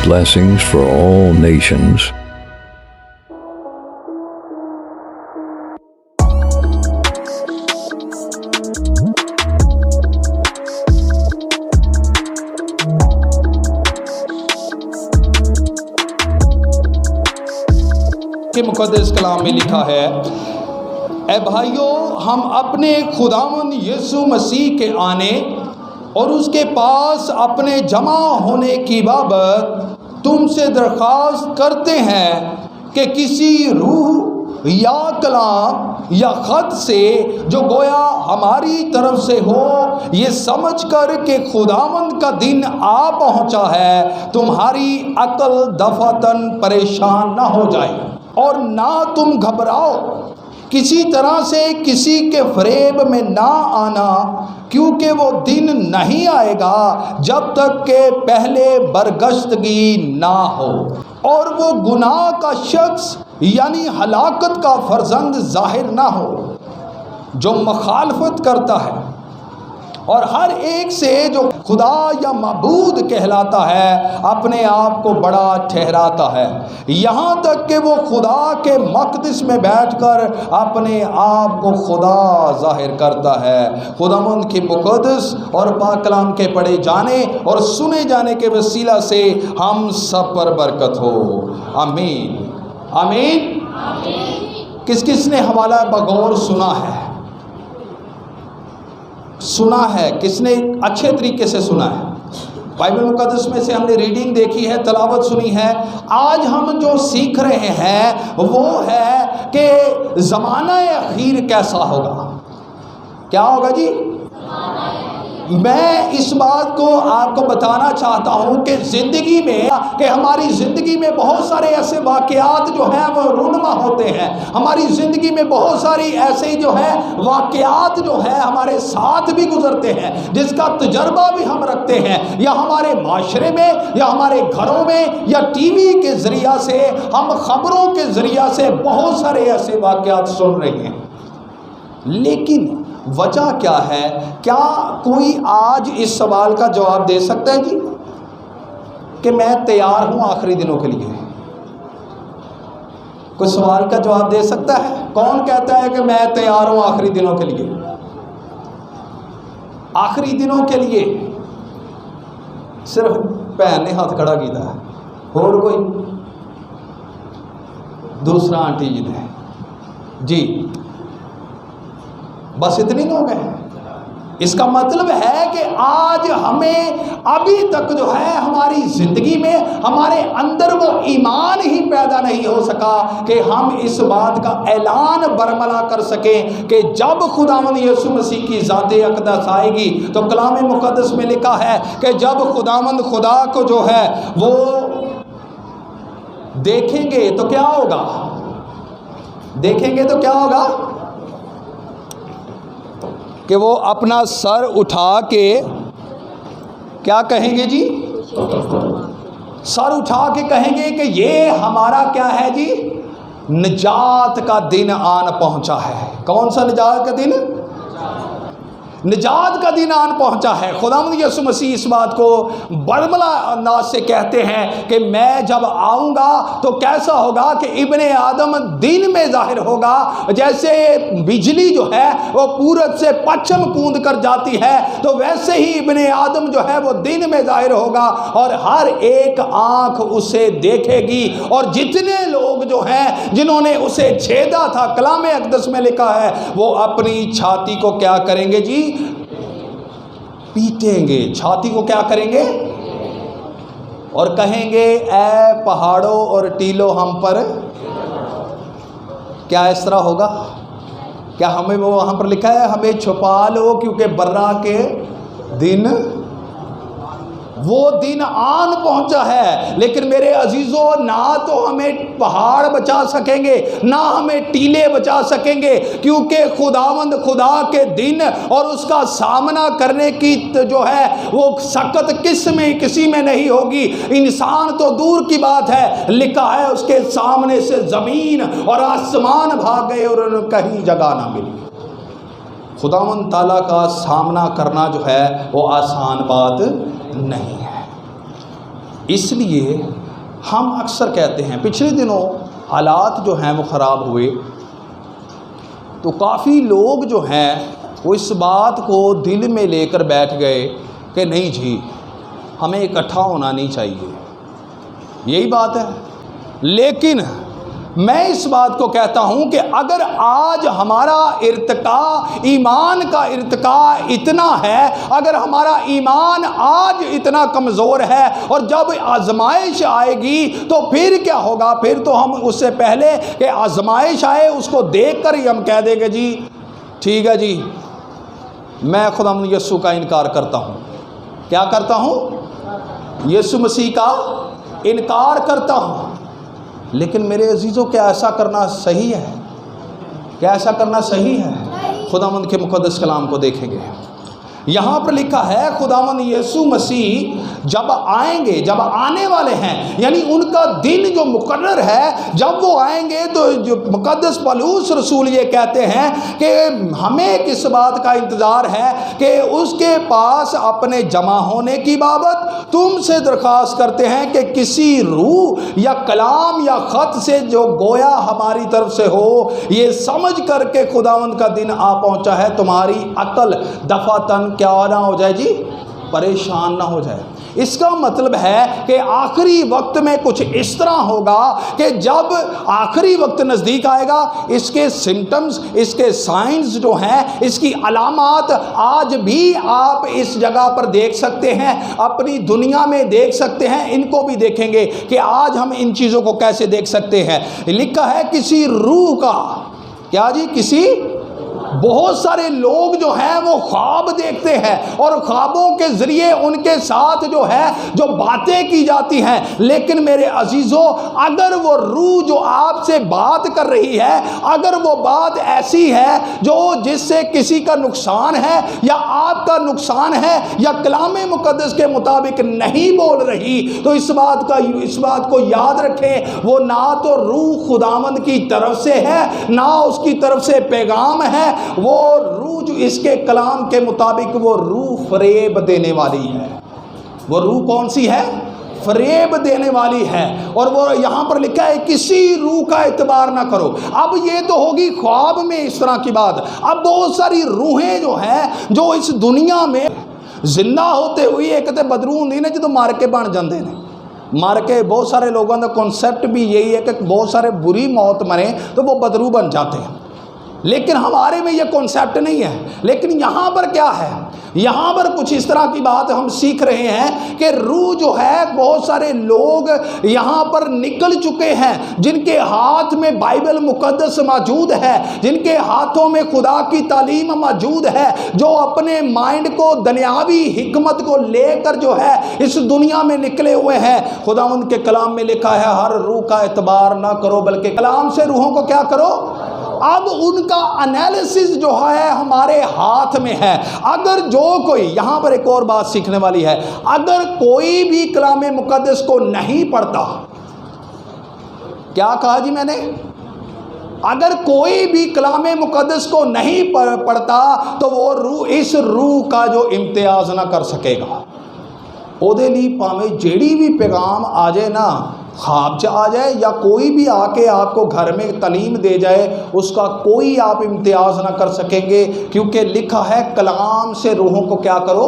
blessings for all nations. کہ مقدس کلام میں لکھا ہے، اے بھائیو، ہم اپنے خداوند یسوع مسیح کے آنے اور اس کے پاس اپنے جمع ہونے کی بابت تم سے درخواست کرتے ہیں کہ کسی روح یا کلام یا خط سے جو گویا ہماری طرف سے ہو، یہ سمجھ کر کہ خداوند کا دن آ پہنچا ہے، تمہاری عقل دفعتاً پریشان نہ ہو جائے اور نہ تم گھبراؤ، کسی طرح سے کسی کے فریب میں نہ آنا، کیونکہ وہ دن نہیں آئے گا جب تک کہ پہلے برگشتگی نہ ہو اور وہ گناہ کا شخص یعنی ہلاکت کا فرزند ظاہر نہ ہو، جو مخالفت کرتا ہے اور ہر ایک سے جو خدا یا معبود کہلاتا ہے اپنے آپ کو بڑا ٹھہراتا ہے، یہاں تک کہ وہ خدا کے مقدس میں بیٹھ کر اپنے آپ کو خدا ظاہر کرتا ہے۔ خداوند کی مقدس اور پاک کلام کے پڑھے جانے اور سنے جانے کے وسیلہ سے ہم سب پر برکت ہو، آمین آمین۔ کس کس نے حوالہ بغور سنا ہے؟ کس نے اچھے طریقے سے سنا ہے؟ بائبل مقدس میں سے ہم نے ریڈنگ دیکھی ہے، تلاوت سنی ہے۔ آج ہم جو سیکھ رہے ہیں وہ ہے کہ زمانہ اخیر کیسا ہوگا۔ کیا ہوگا جی؟ میں اس بات کو آپ کو بتانا چاہتا ہوں کہ زندگی میں، کہ ہماری زندگی میں بہت سارے ایسے واقعات جو ہیں وہ رونما ہوتے ہیں، ہماری زندگی میں بہت ساری ایسے جو ہے واقعات جو ہے ہمارے ساتھ بھی گزرتے ہیں، جس کا تجربہ بھی ہم رکھتے ہیں، یا ہمارے معاشرے میں یا ہمارے گھروں میں یا ٹی وی کے ذریعہ سے، ہم خبروں کے ذریعہ سے بہت سارے ایسے واقعات سن رہے ہیں۔ لیکن وجہ کیا ہے؟ کیا کوئی آج اس سوال کا جواب دے سکتا ہے جی کہ میں تیار ہوں آخری دنوں کے لیے؟ کوئی سوال کا جواب دے سکتا ہے؟ کون کہتا ہے کہ میں تیار ہوں آخری دنوں کے لیے؟ آخری دنوں کے لیے صرف بہن نے ہاتھ کھڑا کیتا ہے، اور کوئی دوسرا آنٹی جی نے، جی بس اتنے لوگ ہیں۔ اس کا مطلب ہے کہ آج ہمیں ابھی تک جو ہے ہماری زندگی میں ہمارے اندر وہ ایمان ہی پیدا نہیں ہو سکا کہ ہم اس بات کا اعلان برملا کر سکیں کہ جب خداوند یسوع مسیح کی ذات اقدس آئے گی، تو کلام مقدس میں لکھا ہے کہ جب خداوند خدا کو جو ہے وہ دیکھیں گے تو کیا ہوگا؟ دیکھیں گے تو کیا ہوگا؟ کہ وہ اپنا سر اٹھا کے کیا کہیں گے جی؟ سر اٹھا کے کہیں گے کہ یہ ہمارا کیا ہے جی؟ نجات کا دن آن پہنچا ہے۔ کون سا نجات کا دن؟ نجات کا دن آن پہنچا ہے۔ خداوند یسوع مسیح اس بات کو برملا انداز سے کہتے ہیں کہ میں جب آؤں گا تو کیسا ہوگا کہ ابن آدم دن میں ظاہر ہوگا، جیسے بجلی جو ہے وہ پورب سے پچھم کوند کر جاتی ہے، تو ویسے ہی ابن آدم جو ہے وہ دن میں ظاہر ہوگا اور ہر ایک آنکھ اسے دیکھے گی، اور جتنے لوگ جو ہیں جنہوں نے اسے چھیدا تھا، کلام اقدس میں لکھا ہے، وہ اپنی چھاتی کو کیا کریں گے جی؟ پیٹیں گے۔ چھاتی کو کیا کریں گے؟ اور کہیں گے اے پہاڑوں اور ٹیلوں ہم پر۔ کیا اس طرح ہوگا؟ کیا ہمیں وہ وہاں پر لکھا ہے ہمیں چھپا لو کیونکہ برا کے دن، وہ دن آن پہنچا ہے۔ لیکن میرے عزیزوں، نہ تو ہمیں پہاڑ بچا سکیں گے، نہ ہمیں ٹیلے بچا سکیں گے، کیونکہ خداوند خدا کے دن اور اس کا سامنا کرنے کی جو ہے وہ سکت کسی میں نہیں ہوگی۔ انسان تو دور کی بات ہے، لکھا ہے اس کے سامنے سے زمین اور آسمان بھاگ گئے اور انہیں کہیں جگہ نہ ملی۔ خداوند تعالیٰ کا سامنا کرنا جو ہے وہ آسان بات نہیں ہے۔ اس لیے ہم اکثر کہتے ہیں، پچھلے دنوں حالات جو ہیں وہ خراب ہوئے تو کافی لوگ جو ہیں وہ اس بات کو دل میں لے کر بیٹھ گئے کہ نہیں جی ہمیں اکٹھا ہونا نہیں چاہیے، یہی بات ہے۔ لیکن میں اس بات کو کہتا ہوں کہ اگر آج ہمارا ارتقاء، ایمان کا ارتقاء اتنا ہے، اگر ہمارا ایمان آج اتنا کمزور ہے اور جب آزمائش آئے گی تو پھر کیا ہوگا؟ پھر تو ہم اس سے پہلے کہ آزمائش آئے اس کو دیکھ کر ہی ہم کہہ دیں کہ جی ٹھیک ہے جی میں خداوند یسوع کا انکار کرتا ہوں۔ کیا کرتا ہوں؟ یسوع مسیح کا انکار کرتا ہوں۔ لیکن میرے عزیزوں، کیا ایسا کرنا صحیح ہے؟ کیا ایسا کرنا صحیح ہے؟ خداوند کے مقدس کلام کو دیکھیں گے، یہاں پر لکھا ہے خداوند یسوع مسیح جب آئیں گے، جب آنے والے ہیں، یعنی ان کا دن جو مقرر ہے جب وہ آئیں گے، تو جو مقدس پولس رسول یہ کہتے ہیں کہ ہمیں کس بات کا انتظار ہے کہ اس کے پاس اپنے جمع ہونے کی بابت تم سے درخواست کرتے ہیں کہ کسی روح یا کلام یا خط سے جو گویا ہماری طرف سے ہو، یہ سمجھ کر کے خداوند کا دن آ پہنچا ہے، تمہاری عقل دفعتاً کیا نہ ہو جائے جی، پریشان نہ ہو جائے۔ اس کا مطلب ہے کہ آخری وقت میں کچھ اس طرح ہوگا کہ جب آخری وقت نزدیک آئے گا، اس کے سمٹمز، اس کے سائنز جو ہیں، اس کی علامات آج بھی آپ اس جگہ پر دیکھ سکتے ہیں، اپنی دنیا میں دیکھ سکتے ہیں، ان کو بھی دیکھیں گے کہ آج ہم ان چیزوں کو کیسے دیکھ سکتے ہیں۔ لکھا ہے کسی روح کا، کیا جی؟ کسی، بہت سارے لوگ جو ہیں وہ خواب دیکھتے ہیں اور خوابوں کے ذریعے ان کے ساتھ جو ہے جو باتیں کی جاتی ہیں، لیکن میرے عزیزوں اگر وہ روح جو آپ سے بات کر رہی ہے، اگر وہ بات ایسی ہے جو جس سے کسی کا نقصان ہے یا آپ کا نقصان ہے یا کلام مقدس کے مطابق نہیں بول رہی، تو اس بات کو یاد رکھیں، وہ نہ تو روح خداوند کی طرف سے ہے، نہ اس کی طرف سے پیغام ہے، وہ روح جو اس کے کلام کے مطابق وہ روح فریب دینے والی ہے۔ وہ روح کون سی ہے؟ فریب دینے والی ہے۔ اور وہ یہاں پر لکھا ہے کسی روح کا اعتبار نہ کرو۔ اب یہ تو ہوگی خواب میں اس طرح کی بات، اب بہت ساری روحیں جو ہیں جو اس دنیا میں زندہ ہوتے ہوئی ایک تے بدرو ہوندی نے جدوں مار کے بن جاندے نے، مار کے بہت سارے لوگوں کا کنسیپٹ بھی یہی ہے کہ بہت سارے بری موت مریں تو وہ بدرو بن جاتے ہیں، لیکن ہمارے میں یہ کنسیپٹ نہیں ہے۔ لیکن یہاں پر کیا ہے؟ یہاں پر کچھ اس طرح کی بات ہم سیکھ رہے ہیں کہ روح جو ہے، بہت سارے لوگ یہاں پر نکل چکے ہیں جن کے ہاتھ میں بائبل مقدس موجود ہے، جن کے ہاتھوں میں خدا کی تعلیم موجود ہے، جو اپنے مائنڈ کو، دنیاوی حکمت کو لے کر جو ہے اس دنیا میں نکلے ہوئے ہیں۔ خداوند کے کلام میں لکھا ہے ہر روح کا اعتبار نہ کرو بلکہ کلام سے روحوں کو کیا کرو۔ اب ان کا انالیسس جو ہے ہمارے ہاتھ میں ہے۔ اگر جو کوئی، یہاں پر ایک اور بات سیکھنے والی ہے، اگر کوئی بھی کلام مقدس کو نہیں پڑھتا، کیا کہا جی میں نے؟ اگر کوئی بھی کلام مقدس کو نہیں پڑھتا تو وہ روح، اس روح کا جو امتیاز نہ کر سکے گا۔ او دے لی پاویں جیڑی بھی پیغام آ جائے نا، خواب آ جائے یا کوئی بھی آ کے آپ کو گھر میں تعلیم دے جائے، اس کا کوئی آپ امتیاز نہ کر سکیں گے، کیونکہ لکھا ہے کلام سے روحوں کو کیا کرو۔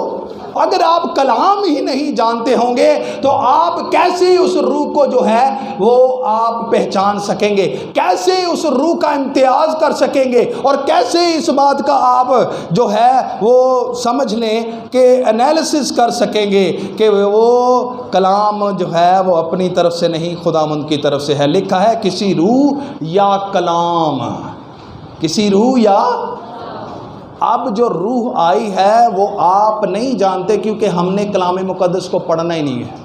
اگر آپ کلام ہی نہیں جانتے ہوں گے تو آپ کیسے اس روح کو جو ہے وہ آپ پہچان سکیں گے، کیسے اس روح کا امتیاز کر سکیں گے، اور کیسے اس بات کا آپ جو ہے وہ سمجھ لیں کہ انالیسس کر سکیں گے کہ وہ کلام جو ہے وہ اپنی طرف سے نہیں، خداوند کی طرف سے ہے۔ لکھا ہے کسی روح یا کلام، کسی روح یا، اب جو روح آئی ہے وہ آپ نہیں جانتے کیونکہ ہم نے کلام مقدس کو پڑھنا ہی نہیں ہے،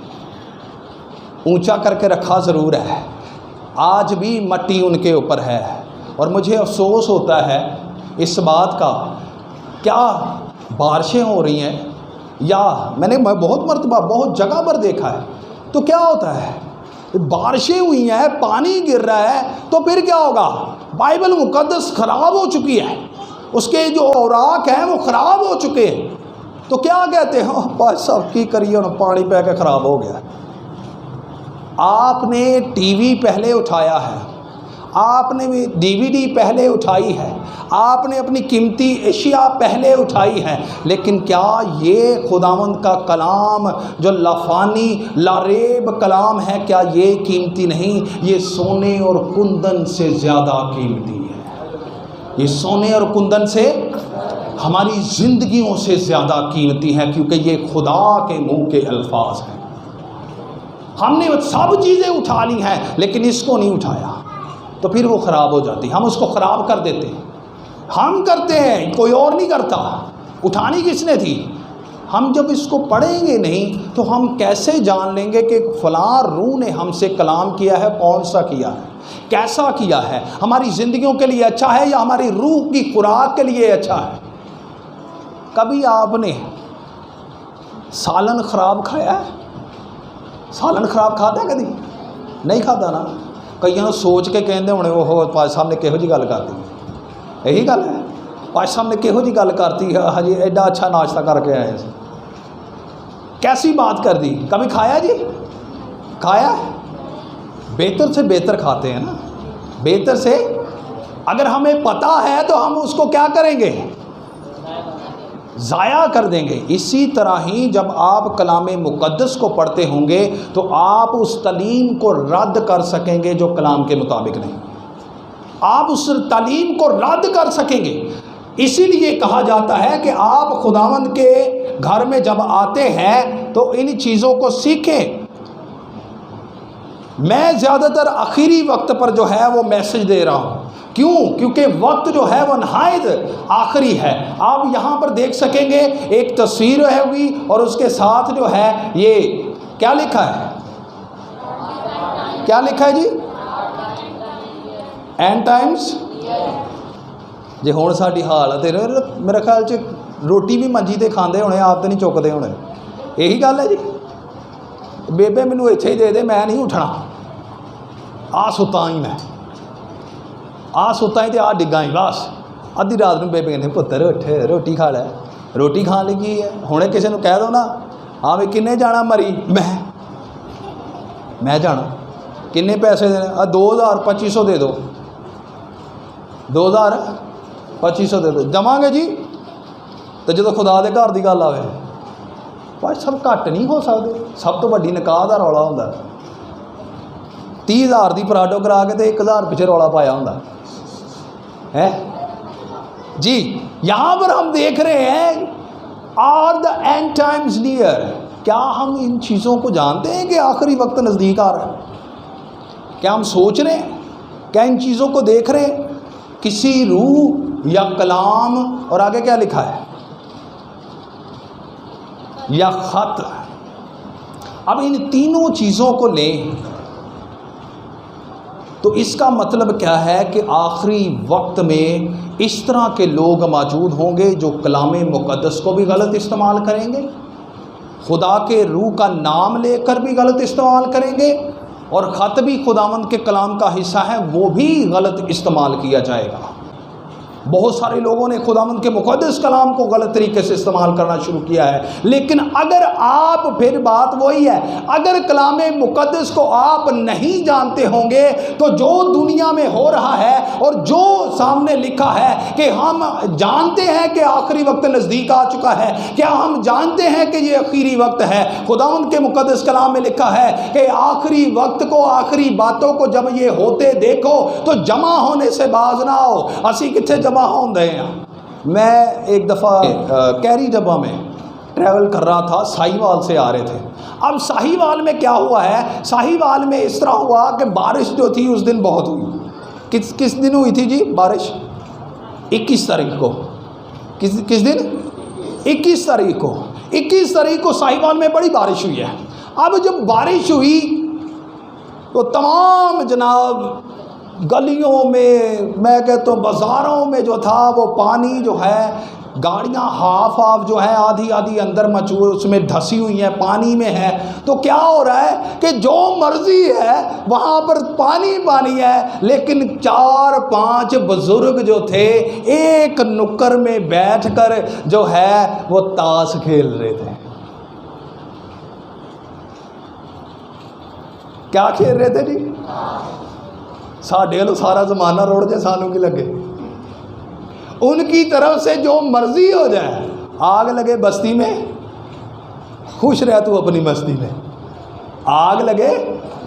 اونچا کر کے رکھا ضرور ہے، آج بھی مٹی ان کے اوپر ہے۔ اور مجھے افسوس ہوتا ہے اس بات کا، کیا بارشیں ہو رہی ہیں، یا میں نے بہت مرتبہ بہت جگہ پر دیکھا ہے، تو کیا ہوتا ہے، بارشیں ہوئی ہیں، پانی گر رہا ہے، تو پھر کیا ہوگا؟ بائبل مقدس خراب ہو چکی ہے، اس کے جو اوراق ہیں وہ خراب ہو چکے ہیں، تو کیا کہتے ہیں، بھائی صاحب کی کریے، پانی پہ کے خراب ہو گیا۔ آپ نے ٹی وی پہلے اٹھایا ہے، آپ نے ڈی وی ڈی پہلے اٹھائی ہے، آپ نے اپنی قیمتی اشیاء پہلے اٹھائی ہے، لیکن کیا یہ خداوند کا کلام جو لافانی لاریب کلام ہے، کیا یہ قیمتی نہیں؟ یہ سونے اور کندن سے زیادہ قیمتی ہے، یہ سونے اور کندن سے، ہماری زندگیوں سے زیادہ قیمتی ہے، کیونکہ یہ خدا کے منہ کے الفاظ ہیں۔ ہم نے سب چیزیں اٹھا لی ہیں لیکن اس کو نہیں اٹھایا، تو پھر وہ خراب ہو جاتی، ہم اس کو خراب کر دیتے ہیں، ہم کرتے ہیں، کوئی اور نہیں کرتا۔ اٹھانی کس نے تھی؟ ہم جب اس کو پڑھیں گے نہیں تو ہم کیسے جان لیں گے کہ فلاں روح نے ہم سے کلام کیا ہے؟ کون سا کیا ہے، کیسا کیا ہے، ہماری زندگیوں کے لیے اچھا ہے یا ہماری روح کی خوراک کے لیے اچھا ہے؟ کبھی آپ نے سالن خراب کھایا ہے؟ سالن خراب کھاتا ہے کدی؟ نہیں کھاتا نا۔ کئی سوچ کے کہتے ہونے وہ پاج صاحب نے کہو جی گل کرتی، یہی گل ہے، پاج صاحب نے کہو جی گل کرتی ہے، ہجی ایڈا اچھا ناشتہ کر کے آئے، کیسی بات کر دی؟ کبھی کھایا جی؟ کھایا ہے؟ بہتر سے بہتر کھاتے ہیں نا، بہتر سے، اگر ہمیں پتہ ہے تو ہم اس کو کیا کریں گے؟ ضائع کر دیں گے۔ اسی طرح ہی جب آپ کلام مقدس کو پڑھتے ہوں گے تو آپ اس تعلیم کو رد کر سکیں گے جو کلام کے مطابق نہیں، آپ اس تعلیم کو رد کر سکیں گے۔ اسی لیے کہا جاتا ہے کہ آپ خداوند کے گھر میں جب آتے ہیں تو ان چیزوں کو سیکھیں۔ میں زیادہ تر آخری وقت پر جو ہے وہ میسج دے رہا ہوں، کیوں؟ کیونکہ وقت جو ہے وہ نہایت آخری ہے۔ آپ یہاں پر دیکھ سکیں گے ایک تصویر ہے ہوئی اور اس کے ساتھ جو ہے یہ کیا لکھا ہے؟ کیا لکھا ہے جی؟ And Times. جی ہوں ساری حالت میرے خیال سے روٹی بھی منجی تے کھاندے ہونے، آپ تو نہیں چکتے ہونے، یہی گل ہے جی۔ بیبے مینوں اتنے ہی دے دے، میں نہیں اٹھنا، آ ستا ہی میں، آ ستا ہی تے آ ڈگا ہی، بس ادھی رات میں بیبے کہتے پتر اٹھ روٹی کھا لے، روٹی کھان لگی ہے۔ ہوں کسی نے کہہ دو نا ہاں بھی کنے جانا مری، میں جانا، کنے پیسے دینے؟ 2000-2500 دے دو، 2000-2500 دے دو، جماں گے جی۔ تو جدو خدا دے گھر دی گل آئے بھائی سب گھٹ نہیں ہو سکتے، سب تو وڈی نکاح دا رولا ہوندا 30,000 دی پراڈو کرا کے تے 1,000 پیچھے رولا پایا ہوندا ہے جی۔ یہاں پر ہم دیکھ رہے ہیں are the end times near, کیا ہم ان چیزوں کو جانتے ہیں کہ آخری وقت نزدیک آ رہا ہے؟ کیا ہم سوچ رہے ہیں؟ کیا ان چیزوں کو دیکھ رہے ہیں؟ کسی روح یا کلام، اور آگے کیا لکھا ہے؟ یا خط۔ اب ان تینوں چیزوں کو لیں تو اس کا مطلب کیا ہے کہ آخری وقت میں اس طرح کے لوگ موجود ہوں گے جو کلام مقدس کو بھی غلط استعمال کریں گے، خدا کے روح کا نام لے کر بھی غلط استعمال کریں گے، اور خط بھی خداوند کے کلام کا حصہ ہے وہ بھی غلط استعمال کیا جائے گا۔ بہت سارے لوگوں نے خداوند کے مقدس کلام کو غلط طریقے سے استعمال کرنا شروع کیا ہے، لیکن اگر آپ، پھر بات وہی ہے، اگر کلام مقدس کو آپ نہیں جانتے ہوں گے تو جو دنیا میں ہو رہا ہے اور جو سامنے لکھا ہے کہ ہم جانتے ہیں کہ آخری وقت نزدیک آ چکا ہے، کیا ہم جانتے ہیں کہ یہ آخری وقت ہے؟ خداوند کے مقدس کلام میں لکھا ہے کہ آخری وقت کو، آخری باتوں کو جب یہ ہوتے دیکھو تو جمع ہونے سے باز نہ ہو۔ اسی کتنے جمع ہوندے ہیں؟ میں ایک دفعہ کیری ڈبا میں ٹریول کر رہا تھا، ساہیوال سے آ رہے تھے۔ اب ساہیوال میں کیا ہوا ہے؟ ساہیوال میں اس طرح ہوا کہ بارش جو تھی اس دن بہت ہوئی۔ کس دن ہوئی تھی جی بارش؟ 21 تاریخ کو۔ کس دن؟ 21 تاریخ کو۔ 21 تاریخ کو ساہیوال میں بڑی بارش ہوئی ہے۔ اب جب بارش ہوئی تو تمام جناب گلیوں میں کہتا ہوں بازاروں میں جو تھا وہ پانی جو ہے، گاڑیاں ہاف جو ہیں، آدھی اندر اس میں دھسی ہوئی ہیں، پانی میں ہے۔ تو کیا ہو رہا ہے کہ جو مرضی ہے وہاں پر پانی ہے، لیکن 4-5 بزرگ جو تھے ایک نکر میں بیٹھ کر جو ہے وہ تاش کھیل رہے تھے۔ کیا کھیل رہے تھے جی؟ ساڈے لو سارا زمانہ روڑ جائے سانوں کی لگے، ان کی طرف سے جو مرضی ہو جائے، آگ لگے بستی میں خوش رہ تو اپنی مستی میں، آگ لگے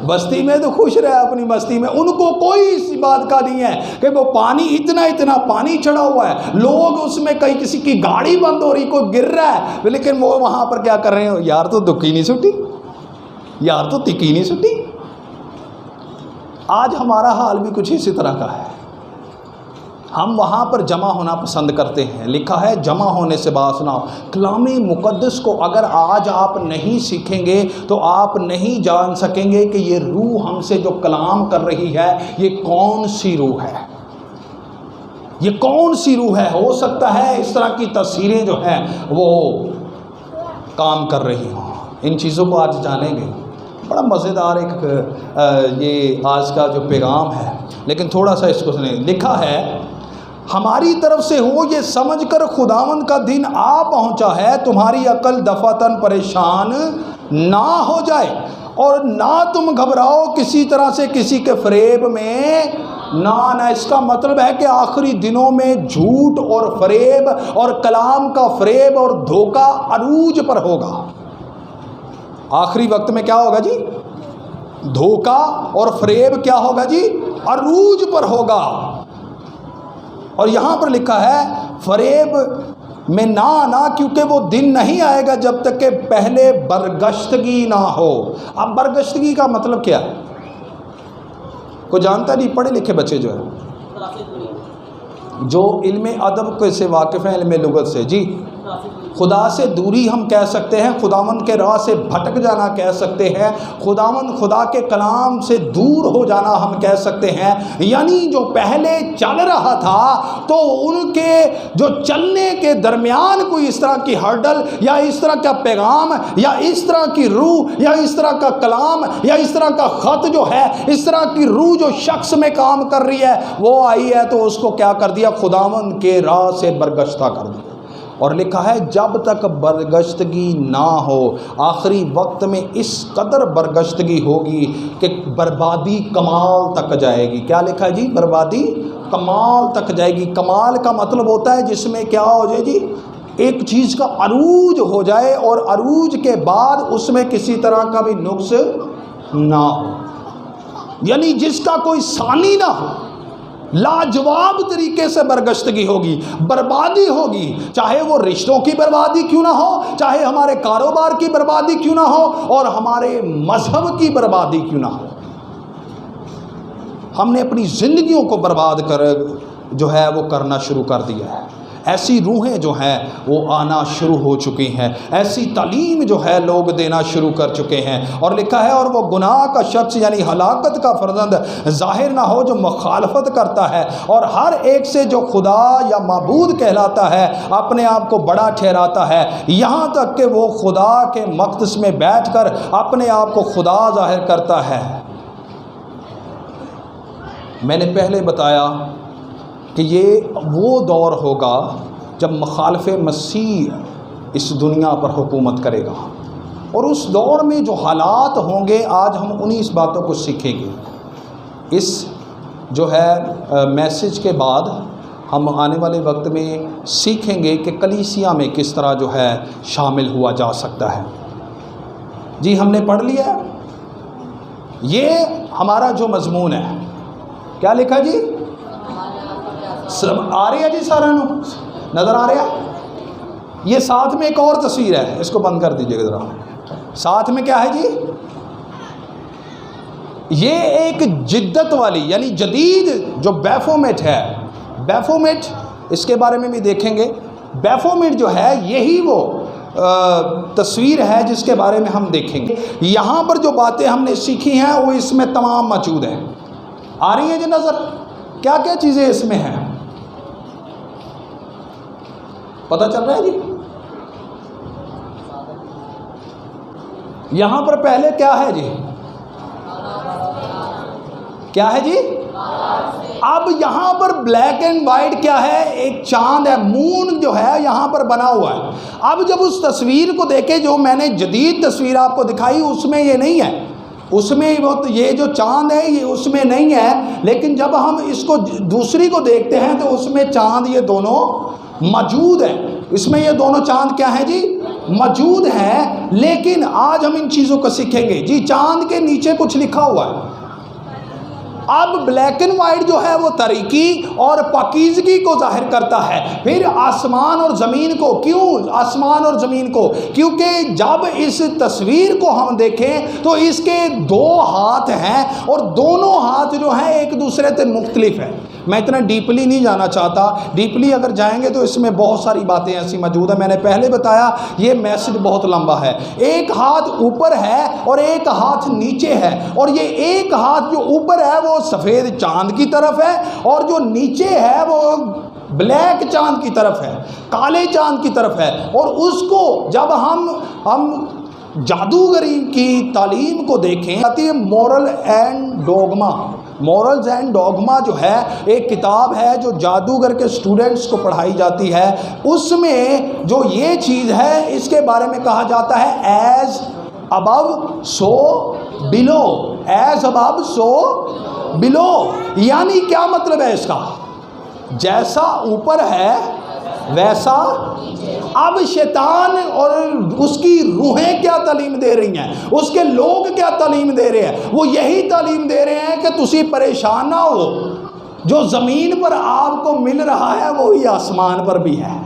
بستی میں تو خوش رہے اپنی مستی میں۔ ان کو کوئی اس بات کا نہیں ہے کہ وہ پانی اتنا پانی چڑھا ہوا ہے، لوگ اس میں کہیں کسی کی گاڑی بند ہو رہی، کوئی گر رہا ہے، لیکن وہ وہاں پر کیا کر رہے ہیں؟ یار تو دکی نہیں سٹی، یار تو تکی نہیں سٹی۔ آج ہمارا حال بھی کچھ اسی طرح کا ہے، ہم وہاں پر جمع ہونا پسند کرتے ہیں۔ لکھا ہے جمع ہونے سے باز نہ ہو۔ کلام مقدس کو اگر آج آپ نہیں سیکھیں گے تو آپ نہیں جان سکیں گے کہ یہ روح ہم سے جو کلام کر رہی ہے یہ کون سی روح ہے، یہ کون سی روح ہے۔ ہو سکتا ہے اس طرح کی تصویریں جو ہیں وہ کام کر رہی ہوں، ان چیزوں کو آج جانیں گے۔ بڑا مزیدار ایک یہ آج کا جو پیغام ہے، لیکن تھوڑا سا اس کو سنیں۔ لکھا ہے ہماری طرف سے ہو یہ سمجھ کر خداوند کا دن آ پہنچا ہے، تمہاری عقل دفعتاً پریشان نہ ہو جائے اور نہ تم گھبراؤ کسی طرح سے کسی کے فریب میں نہ آنا۔ اس کا مطلب ہے کہ آخری دنوں میں جھوٹ اور فریب اور کلام کا فریب اور دھوکہ عروج پر ہوگا۔ آخری وقت میں کیا ہوگا جی؟ دھوکہ اور فریب کیا ہوگا جی؟ عروج پر ہوگا۔ اور یہاں پر لکھا ہے فریب میں نہ آنا، کیونکہ وہ دن نہیں آئے گا جب تک کہ پہلے برگشتگی نہ ہو۔ اب برگشتگی کا مطلب کیا ہے؟ کوئی جانتا نہیں؟ پڑھے لکھے بچے جو ہیں، جو علم ادب سے واقف ہیں، علم لغت سے، جی خدا سے دوری ہم کہہ سکتے ہیں، خداوند کے راہ سے بھٹک جانا کہہ سکتے ہیں، خدا کے کلام سے دور ہو جانا ہم کہہ سکتے ہیں۔ یعنی جو پہلے چل رہا تھا تو ان کے جو چلنے کے درمیان کوئی اس طرح کی ہرڈل یا اس طرح کا پیغام یا اس طرح کی روح یا اس طرح کا کلام یا اس طرح کا خط جو ہے، اس طرح کی روح جو شخص میں کام کر رہی ہے وہ آئی ہے تو اس کو کیا کر دیا؟ خداوند کے راہ سے برگشتہ کر دیا۔ اور لکھا ہے جب تک برگشتگی نہ ہو، آخری وقت میں اس قدر برگشتگی ہوگی کہ بربادی کمال تک جائے گی۔ کیا لکھا ہے جی؟ بربادی کمال تک جائے گی۔ کمال کا مطلب ہوتا ہے جس میں کیا ہو جائے جی؟ ایک چیز کا عروج ہو جائے اور عروج کے بعد اس میں کسی طرح کا بھی نقص نہ ہو، یعنی جس کا کوئی ثانی نہ ہو۔ لاجواب طریقے سے برگشتگی ہوگی، بربادی ہوگی، چاہے وہ رشتوں کی بربادی کیوں نہ ہو، چاہے ہمارے کاروبار کی بربادی کیوں نہ ہو، اور ہمارے مذہب کی بربادی کیوں نہ ہو۔ ہم نے اپنی زندگیوں کو برباد کر جو ہے وہ کرنا شروع کر دیا ہے۔ ایسی روحیں جو ہیں وہ آنا شروع ہو چکی ہیں، ایسی تعلیم جو ہے لوگ دینا شروع کر چکے ہیں۔ اور لکھا ہے اور وہ گناہ کا شخص یعنی ہلاکت کا فرزند ظاہر نہ ہو جو مخالفت کرتا ہے اور ہر ایک سے جو خدا یا معبود کہلاتا ہے اپنے آپ کو بڑا ٹھہراتا ہے، یہاں تک کہ وہ خدا کے مقدس میں بیٹھ کر اپنے آپ کو خدا ظاہر کرتا ہے۔ میں نے پہلے بتایا کہ یہ وہ دور ہوگا جب مخالف مسیح اس دنیا پر حکومت کرے گا، اور اس دور میں جو حالات ہوں گے آج ہم انہی اس باتوں کو سیکھیں گے۔ اس جو ہے میسج کے بعد ہم آنے والے وقت میں سیکھیں گے کہ کلیسیا میں کس طرح جو ہے شامل ہوا جا سکتا ہے۔ جی ہم نے پڑھ لیا ہے، یہ ہمارا جو مضمون ہے، کیا لکھا جی؟ آ رہی ہے جی؟ سارا نظر آ رہا ہے؟ یہ ساتھ میں ایک اور تصویر ہے، اس کو بند کر دیجیے ذرا۔ ساتھ میں کیا ہے جی؟ یہ ایک جدت والی یعنی جدید جو بیفومیٹ ہے، بیفومیٹ اس کے بارے میں بھی دیکھیں گے۔ بیفومیٹ جو ہے یہی وہ تصویر ہے جس کے بارے میں ہم دیکھیں گے۔ یہاں پر جو باتیں ہم نے سیکھی ہیں وہ اس میں تمام موجود ہیں۔ آ رہی ہے جی نظر؟ کیا کیا چیزیں اس میں ہیں پتہ چل رہا ہے جی؟ یہاں پر پہلے کیا ہے جی؟ کیا ہے جی؟ اب یہاں پر بلیک اینڈ وائٹ کیا ہے؟ ایک چاند ہے، مون جو ہے یہاں پر بنا ہوا ہے۔ اب جب اس تصویر کو دیکھیں جو میں نے جدید تصویر آپ کو دکھائی اس میں یہ نہیں ہے، اس میں یہ جو چاند ہے یہ اس میں نہیں ہے، لیکن جب ہم اس کو دوسری کو دیکھتے ہیں تو اس میں چاند یہ دونوں موجود ہیں، اس میں یہ دونوں چاند کیا ہیں جی؟ موجود ہیں۔ لیکن آج ہم ان چیزوں کو سیکھیں گے جی۔ چاند کے نیچے کچھ لکھا ہوا ہے۔ اب بلیک اینڈ وائٹ جو ہے وہ تاریکی اور پاکیزگی کو ظاہر کرتا ہے۔ پھر آسمان اور زمین کو، کیوں آسمان اور زمین کو؟ کیونکہ جب اس تصویر کو ہم دیکھیں تو اس کے دو ہاتھ ہیں اور دونوں ہاتھ جو ہیں ایک دوسرے سے مختلف ہیں۔ میں اتنا ڈیپلی نہیں جانا چاہتا، ڈیپلی اگر جائیں گے تو اس میں بہت ساری باتیں ایسی موجود ہیں۔ میں نے پہلے بتایا یہ میسج بہت لمبا ہے۔ ایک ہاتھ اوپر ہے اور ایک ہاتھ نیچے ہے، اور یہ ایک ہاتھ جو اوپر ہے وہ سفید چاند کی طرف ہے، اور جو نیچے ہے وہ بلیک چاند کی طرف ہے، کالے چاند کی طرف ہے۔ اور اس کو جب ہم جادوگری کی تعلیم کو دیکھیں، آتی ہے مورل اینڈ ڈوگما۔ مورلز اینڈ ڈوگما جو ہے ایک کتاب ہے جو جادوگر کے اسٹوڈنٹس کو پڑھائی جاتی ہے۔ اس میں جو یہ چیز ہے اس کے بارے میں کہا جاتا ہے ایز ابو سو بلو، ایز ابو سو بلو۔ یعنی کیا مطلب ہے اس کا؟ جیسا اوپر ہے ویسا۔ اب شیطان اور اس کی روحیں کیا تعلیم دے رہی ہیں، اس کے لوگ کیا تعلیم دے رہے ہیں؟ وہ یہی تعلیم دے رہے ہیں کہ تسی پریشان نہ ہو، جو زمین پر آپ کو مل رہا ہے وہی آسمان پر بھی ہے،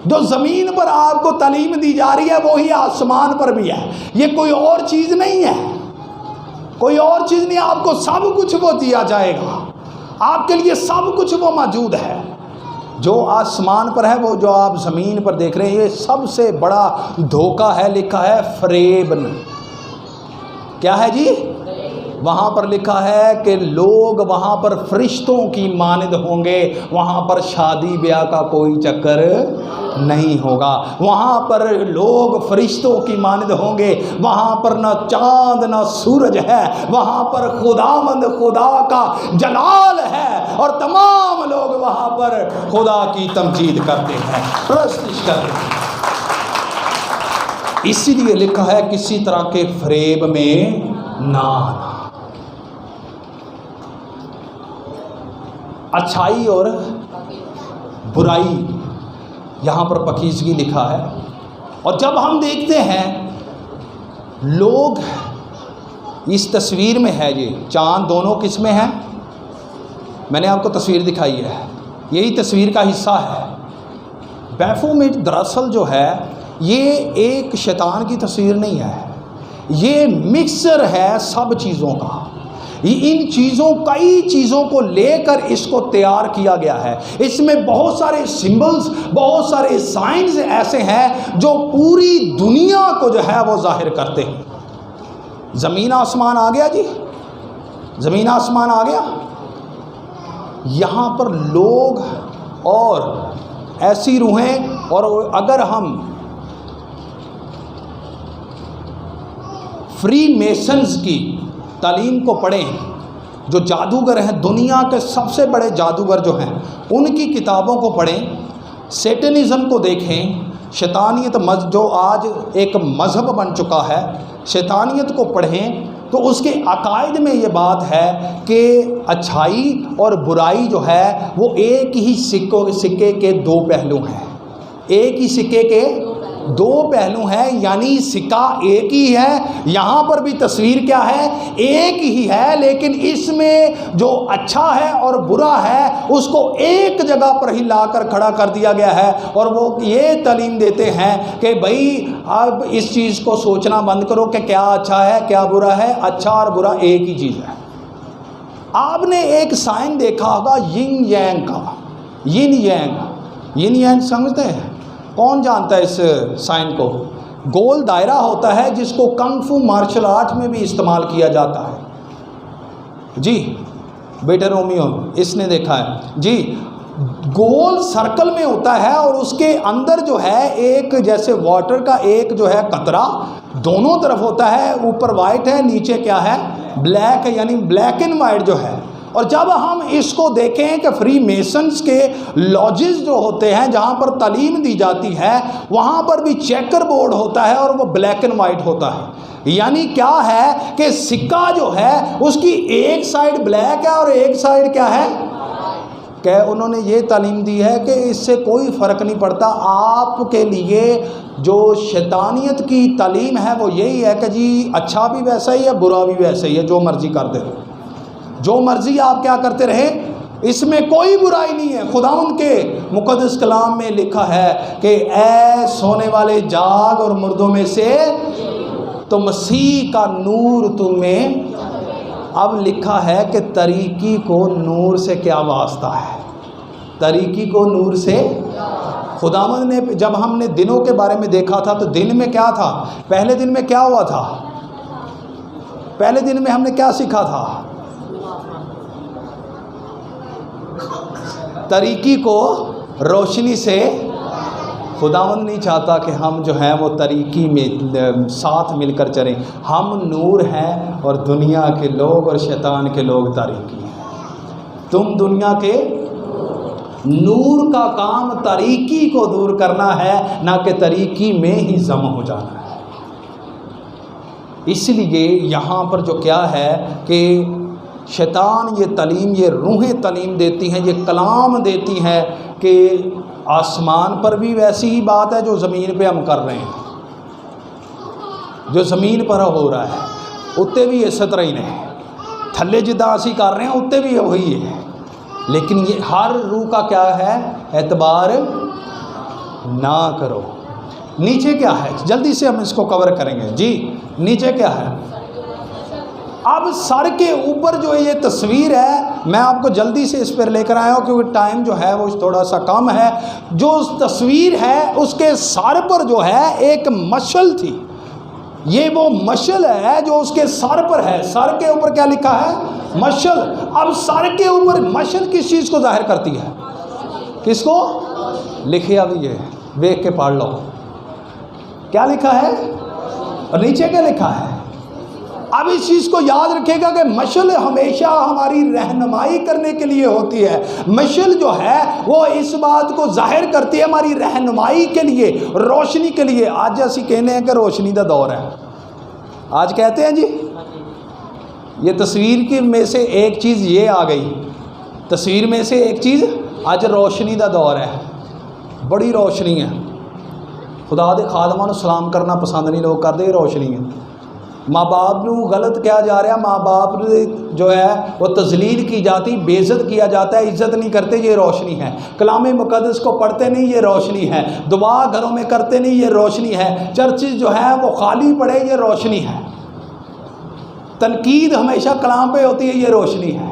جو زمین پر آپ کو تعلیم دی جا رہی ہے وہی آسمان پر بھی ہے۔ یہ کوئی اور چیز نہیں ہے، کوئی اور چیز نہیں۔ آپ کو سب کچھ وہ دیا جائے گا، آپ کے لیے سب کچھ وہ موجود ہے۔ جو آسمان پر ہے وہ جو آپ زمین پر دیکھ رہے ہیں، یہ سب سے بڑا دھوکہ ہے۔ لکھا ہے فریب۔ کیا ہے جی؟ وہاں پر لکھا ہے کہ لوگ وہاں پر فرشتوں کی مانند ہوں گے، وہاں پر شادی بیاہ کا کوئی چکر نہیں ہوگا، وہاں پر لوگ فرشتوں کی مانند ہوں گے، وہاں پر نہ چاند نہ سورج ہے، وہاں پر خداوند خدا کا جلال ہے، اور تمام لوگ وہاں پر خدا کی تمجید کرتے ہیں، پرستش کرتے ہیں۔ اسی لیے لکھا ہے کسی طرح کے فریب میں نہ آنا۔ اچھائی اور برائی، یہاں پر پاکیزگی لکھا ہے۔ اور جب ہم دیکھتے ہیں لوگ اس تصویر میں ہے، یہ چاند دونوں کس میں ہیں؟ میں نے آپ کو تصویر دکھائی ہے، یہی تصویر کا حصہ ہے۔ بیفومیٹ دراصل جو ہے یہ ایک شیطان کی تصویر نہیں ہے، یہ مکسر ہے سب چیزوں کا۔ ان چیزوں کئی چیزوں کو لے کر اس کو تیار کیا گیا ہے۔ اس میں بہت سارے سمبلز، بہت سارے سائنز ایسے ہیں جو پوری دنیا کو جو ہے وہ ظاہر کرتے ہیں۔ زمین آسمان آ گیا جی، زمین آسمان آ گیا۔ یہاں پر لوگ اور ایسی روحیں، اور اگر ہم فری میسنز کی تعلیم کو پڑھیں، جو جادوگر ہیں دنیا کے سب سے بڑے جادوگر جو ہیں ان کی کتابوں کو پڑھیں، سیٹنزم کو دیکھیں، شیطانیت جو آج ایک مذہب بن چکا ہے، شیطانیت کو پڑھیں تو اس کے عقائد میں یہ بات ہے کہ اچھائی اور برائی جو ہے وہ ایک ہی سکے کے دو پہلو ہیں، ایک ہی سکے کے دو پہلو ہیں، یعنی سکہ ایک ہی ہے۔ یہاں پر بھی تصویر کیا ہے؟ ایک ہی ہے، لیکن اس میں جو اچھا ہے اور برا ہے اس کو ایک جگہ پر ہی لا کر کھڑا کر دیا گیا ہے، اور وہ یہ تعلیم دیتے ہیں کہ بھائی اب اس چیز کو سوچنا بند کرو کہ کیا اچھا ہے کیا برا ہے، اچھا اور برا ایک ہی چیز ہے۔ آپ نے ایک سائن دیکھا ہوگا ین یینگ کا، ین یینگ سمجھتے ہیں؟ کون جانتا ہے اس سائن کو؟ گول دائرہ ہوتا ہے جس کو کنگ فو مارشل آرٹ میں بھی استعمال کیا جاتا ہے جی۔ بیٹے رومیو اس نے دیکھا ہے جی، گول سرکل میں ہوتا ہے اور اس کے اندر جو ہے ایک جیسے واٹر کا ایک جو ہے قطرہ دونوں طرف ہوتا ہے، اوپر وائٹ ہے نیچے کیا ہے؟ بلیک ہے، یعنی بلیک اینڈ وائٹ جو ہے، اور جب ہم اس کو دیکھیں کہ فری میسنز کے لاجز جو ہوتے ہیں جہاں پر تعلیم دی جاتی ہے وہاں پر بھی چیکر بورڈ ہوتا ہے اور وہ بلیک اینڈ وائٹ ہوتا ہے، یعنی کیا ہے کہ سکہ جو ہے اس کی ایک سائڈ بلیک ہے اور ایک سائڈ کیا ہے، کہ انہوں نے یہ تعلیم دی ہے کہ اس سے کوئی فرق نہیں پڑتا، آپ کے لیے جو شیطانیت کی تعلیم ہے وہ یہی ہے کہ جی اچھا بھی ویسا ہی ہے برا بھی ویسا ہی ہے، جو مرضی کر دے، جو مرضی آپ کیا کرتے رہے، اس میں کوئی برائی نہیں ہے۔ خداوند کے مقدس کلام میں لکھا ہے کہ اے سونے والے جاگ اور مردوں میں سے تو مسیح کا نور تمہیں، اب لکھا ہے کہ تاریکی کو نور سے کیا واسطہ ہے، تاریکی کو نور سے، خداوند نے جب ہم نے دنوں کے بارے میں دیکھا تھا تو دن میں کیا تھا، پہلے دن میں کیا ہوا تھا، پہلے دن میں ہم نے کیا سیکھا تھا، تاریکی کو روشنی سے، خداوند نہیں چاہتا کہ ہم جو ہیں وہ تاریکی میں ساتھ مل کر چلیں، ہم نور ہیں اور دنیا کے لوگ اور شیطان کے لوگ تاریکی ہیں، تم دنیا کے نور کا کام تاریکی کو دور کرنا ہے، نہ کہ تاریکی میں ہی ضم ہو جانا ہے۔ اس لیے یہاں پر جو کیا ہے کہ شیطان یہ تعلیم، یہ روحیں تعلیم دیتی ہیں، یہ کلام دیتی ہیں کہ آسمان پر بھی ویسی ہی بات ہے جو زمین پہ ہم کر رہے ہیں، جو زمین پر ہو رہا ہے اتنے بھی اس طرح ہی نہیں، تھلے جدہ اسی کر رہے ہیں اتنے بھی وہی ہے، لیکن یہ ہر روح کا کیا ہے، اعتبار نہ کرو۔ نیچے کیا ہے، جلدی سے ہم اس کو کور کریں گے جی، نیچے کیا ہے، اب سر کے اوپر جو یہ تصویر ہے میں آپ کو جلدی سے اس پر لے کر آیا ہوں کیونکہ ٹائم جو ہے وہ تھوڑا سا کم ہے، جو تصویر ہے اس کے سر پر جو ہے ایک مشعل تھی، یہ وہ مشعل ہے جو اس کے سر پر ہے، سر کے اوپر کیا لکھا ہے، مشعل۔ اب سر کے اوپر مشعل کس چیز کو ظاہر کرتی ہے، کس کو، لکھے اب یہ دیکھ کے پڑھ لو کیا لکھا ہے اور نیچے کیا لکھا ہے۔ اب اس چیز کو یاد رکھے گا کہ مشعل ہمیشہ ہماری رہنمائی کرنے کے لیے ہوتی ہے، مشعل جو ہے وہ اس بات کو ظاہر کرتی ہے ہماری رہنمائی کے لیے، روشنی کے لیے۔ آج اسی کہنے ہیں کہ روشنی کا دور ہے، آج کہتے ہیں جی، یہ تصویر کی میں سے ایک چیز یہ آ گئی، تصویر میں سے ایک چیز، آج روشنی کا دور ہے، بڑی روشنی ہے، خدا دے خادماں نوں سلام کرنا پسند نہیں لوگ کرتے، یہ روشنی ہے۔ ماں باپ نو غلط کیا جا رہا، ماں باپ جو ہے وہ تذلیل کی جاتی، بے عزت کیا جاتا ہے، عزت نہیں کرتے، یہ روشنی ہے۔ کلام مقدس کو پڑھتے نہیں، یہ روشنی ہے۔ دعا گھروں میں کرتے نہیں، یہ روشنی ہے۔ چرچز جو ہے وہ خالی پڑے، یہ روشنی ہے۔ تنقید ہمیشہ کلام پہ ہوتی ہے، یہ روشنی ہے۔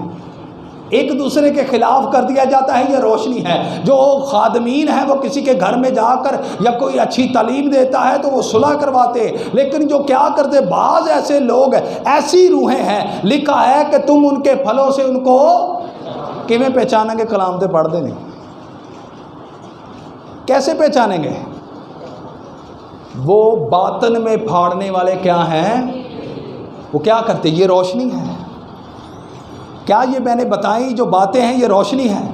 ایک دوسرے کے خلاف کر دیا جاتا ہے، یہ روشنی ہے۔ جو خادمین ہیں وہ کسی کے گھر میں جا کر یا کوئی اچھی تعلیم دیتا ہے تو وہ صلح کرواتے، لیکن جو کیا کرتے، بعض ایسے لوگ، ایسی روحیں ہیں، لکھا ہے کہ تم ان کے پھلوں سے ان کو کیویں پہچانیں گے، کلام تے پڑھتے نہیں، کیسے پہچانیں گے؟ وہ باطن میں پھاڑنے والے کیا ہیں، وہ کیا کرتے، یہ روشنی ہے۔ کیا یہ میں نے بتائی جو باتیں ہیں یہ روشنی ہے؟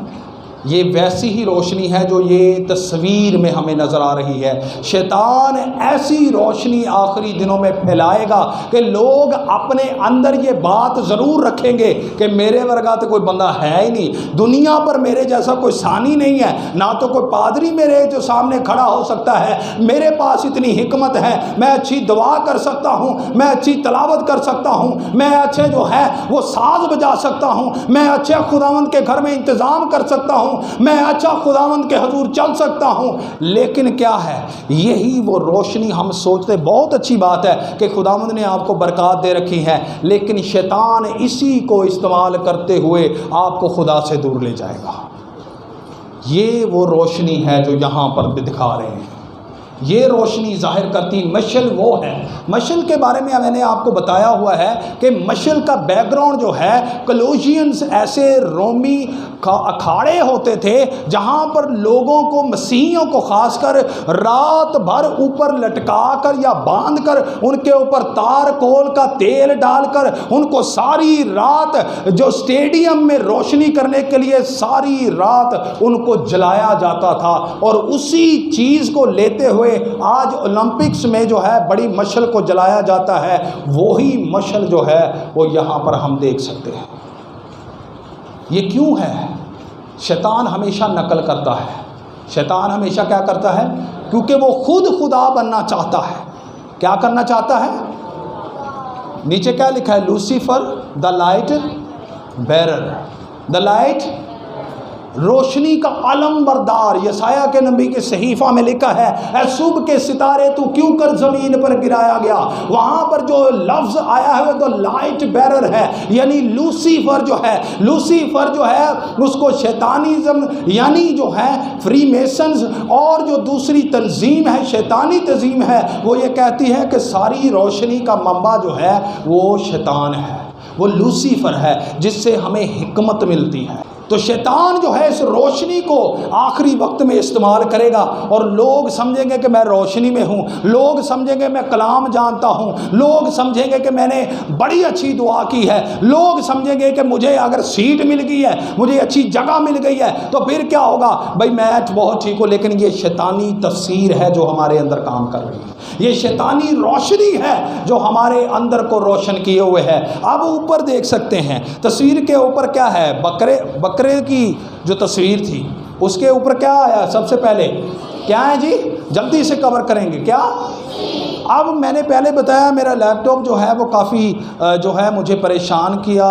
یہ ویسی ہی روشنی ہے جو یہ تصویر میں ہمیں نظر آ رہی ہے۔ شیطان ایسی روشنی آخری دنوں میں پھیلائے گا کہ لوگ اپنے اندر یہ بات ضرور رکھیں گے کہ میرے ورگا تو کوئی بندہ ہے ہی نہیں، دنیا پر میرے جیسا کوئی ثانی نہیں ہے، نہ تو کوئی پادری میرے جو سامنے کھڑا ہو سکتا ہے، میرے پاس اتنی حکمت ہے، میں اچھی دعا کر سکتا ہوں، میں اچھی تلاوت کر سکتا ہوں، میں اچھے جو ہے وہ ساز بجا سکتا ہوں، میں اچھے خداوند کے گھر میں انتظام کر سکتا ہوں، میں اچھا خداوند کے حضور چل سکتا ہوں۔ لیکن کیا ہے، یہی وہ روشنی ہم سوچتے، بہت اچھی بات ہے کہ خداوند نے آپ کو برکات دے رکھی ہے، لیکن شیطان اسی کو استعمال کرتے ہوئے آپ کو خدا سے دور لے جائے گا۔ یہ وہ روشنی ہے جو یہاں پر بھی دکھا رہے ہیں۔ یہ روشنی ظاہر کرتی مشعل وہ ہے۔ مشعل کے بارے میں میں نے آپ کو بتایا ہوا ہے کہ مشعل کا بیک گراؤنڈ جو ہے، کلوشینز ایسے رومی اکھاڑے ہوتے تھے جہاں پر لوگوں کو، مسیحیوں کو خاص کر، رات بھر اوپر لٹکا کر یا باندھ کر ان کے اوپر تار کول کا تیل ڈال کر ان کو ساری رات جو اسٹیڈیم میں روشنی کرنے کے لیے ساری رات ان کو جلایا جاتا تھا، اور اسی چیز کو لیتے ہوئے آج اولمپکس میں جو ہے بڑی مشعل کو جلایا جاتا ہے، وہی مشعل جو ہے وہ یہاں پر ہم دیکھ سکتے ہیں۔ یہ کیوں ہے؟ شیطان ہمیشہ نقل کرتا ہے، شیطان ہمیشہ کیا کرتا ہے؟ کیونکہ وہ خود خدا بننا چاہتا ہے۔ کیا کرنا چاہتا ہے؟ نیچے کیا لکھا ہے؟ Lucifer the light bearer, the light روشنی کا علم بردار۔ یسایہ کے نبی کے صحیفہ میں لکھا ہے، اے صبح کے ستارے تو کیوں کر زمین پر گرایا گیا۔ وہاں پر جو لفظ آیا ہے وہ لائٹ بیرر ہے، یعنی لوسیفر جو ہے، لوسیفر جو ہے اس کو شیطانیزم یعنی جو ہے فری میسنز اور جو دوسری تنظیم ہے، شیطانی تنظیم ہے، وہ یہ کہتی ہے کہ ساری روشنی کا منبع جو ہے وہ شیطان ہے، وہ لوسیفر ہے، جس سے ہمیں حکمت ملتی ہے۔ تو شیطان جو ہے اس روشنی کو آخری وقت میں استعمال کرے گا، اور لوگ سمجھیں گے کہ میں روشنی میں ہوں، لوگ سمجھیں گے میں کلام جانتا ہوں، لوگ سمجھیں گے کہ میں نے بڑی اچھی دعا کی ہے، لوگ سمجھیں گے کہ مجھے اگر سیٹ مل گئی ہے، مجھے اچھی جگہ مل گئی ہے، تو پھر کیا ہوگا؟ بھائی میں بہت ٹھیک ہوں۔ لیکن یہ شیطانی تفسیر ہے جو ہمارے اندر کام کر رہی ہے، یہ شیطانی روشنی ہے جو ہمارے اندر کو روشن کیے ہوئے ہے۔ اب اوپر دیکھ سکتے ہیں تصویر کے اوپر کیا ہے؟ بکرے کی جو تصویر تھی اس کے اوپر کیا آیا؟ سب سے پہلے کیا ہے جی؟ جلدی سے کور کریں گے کیا؟ اب میں نے پہلے بتایا میرا لیپ ٹاپ جو ہے وہ کافی جو ہے مجھے پریشان کیا،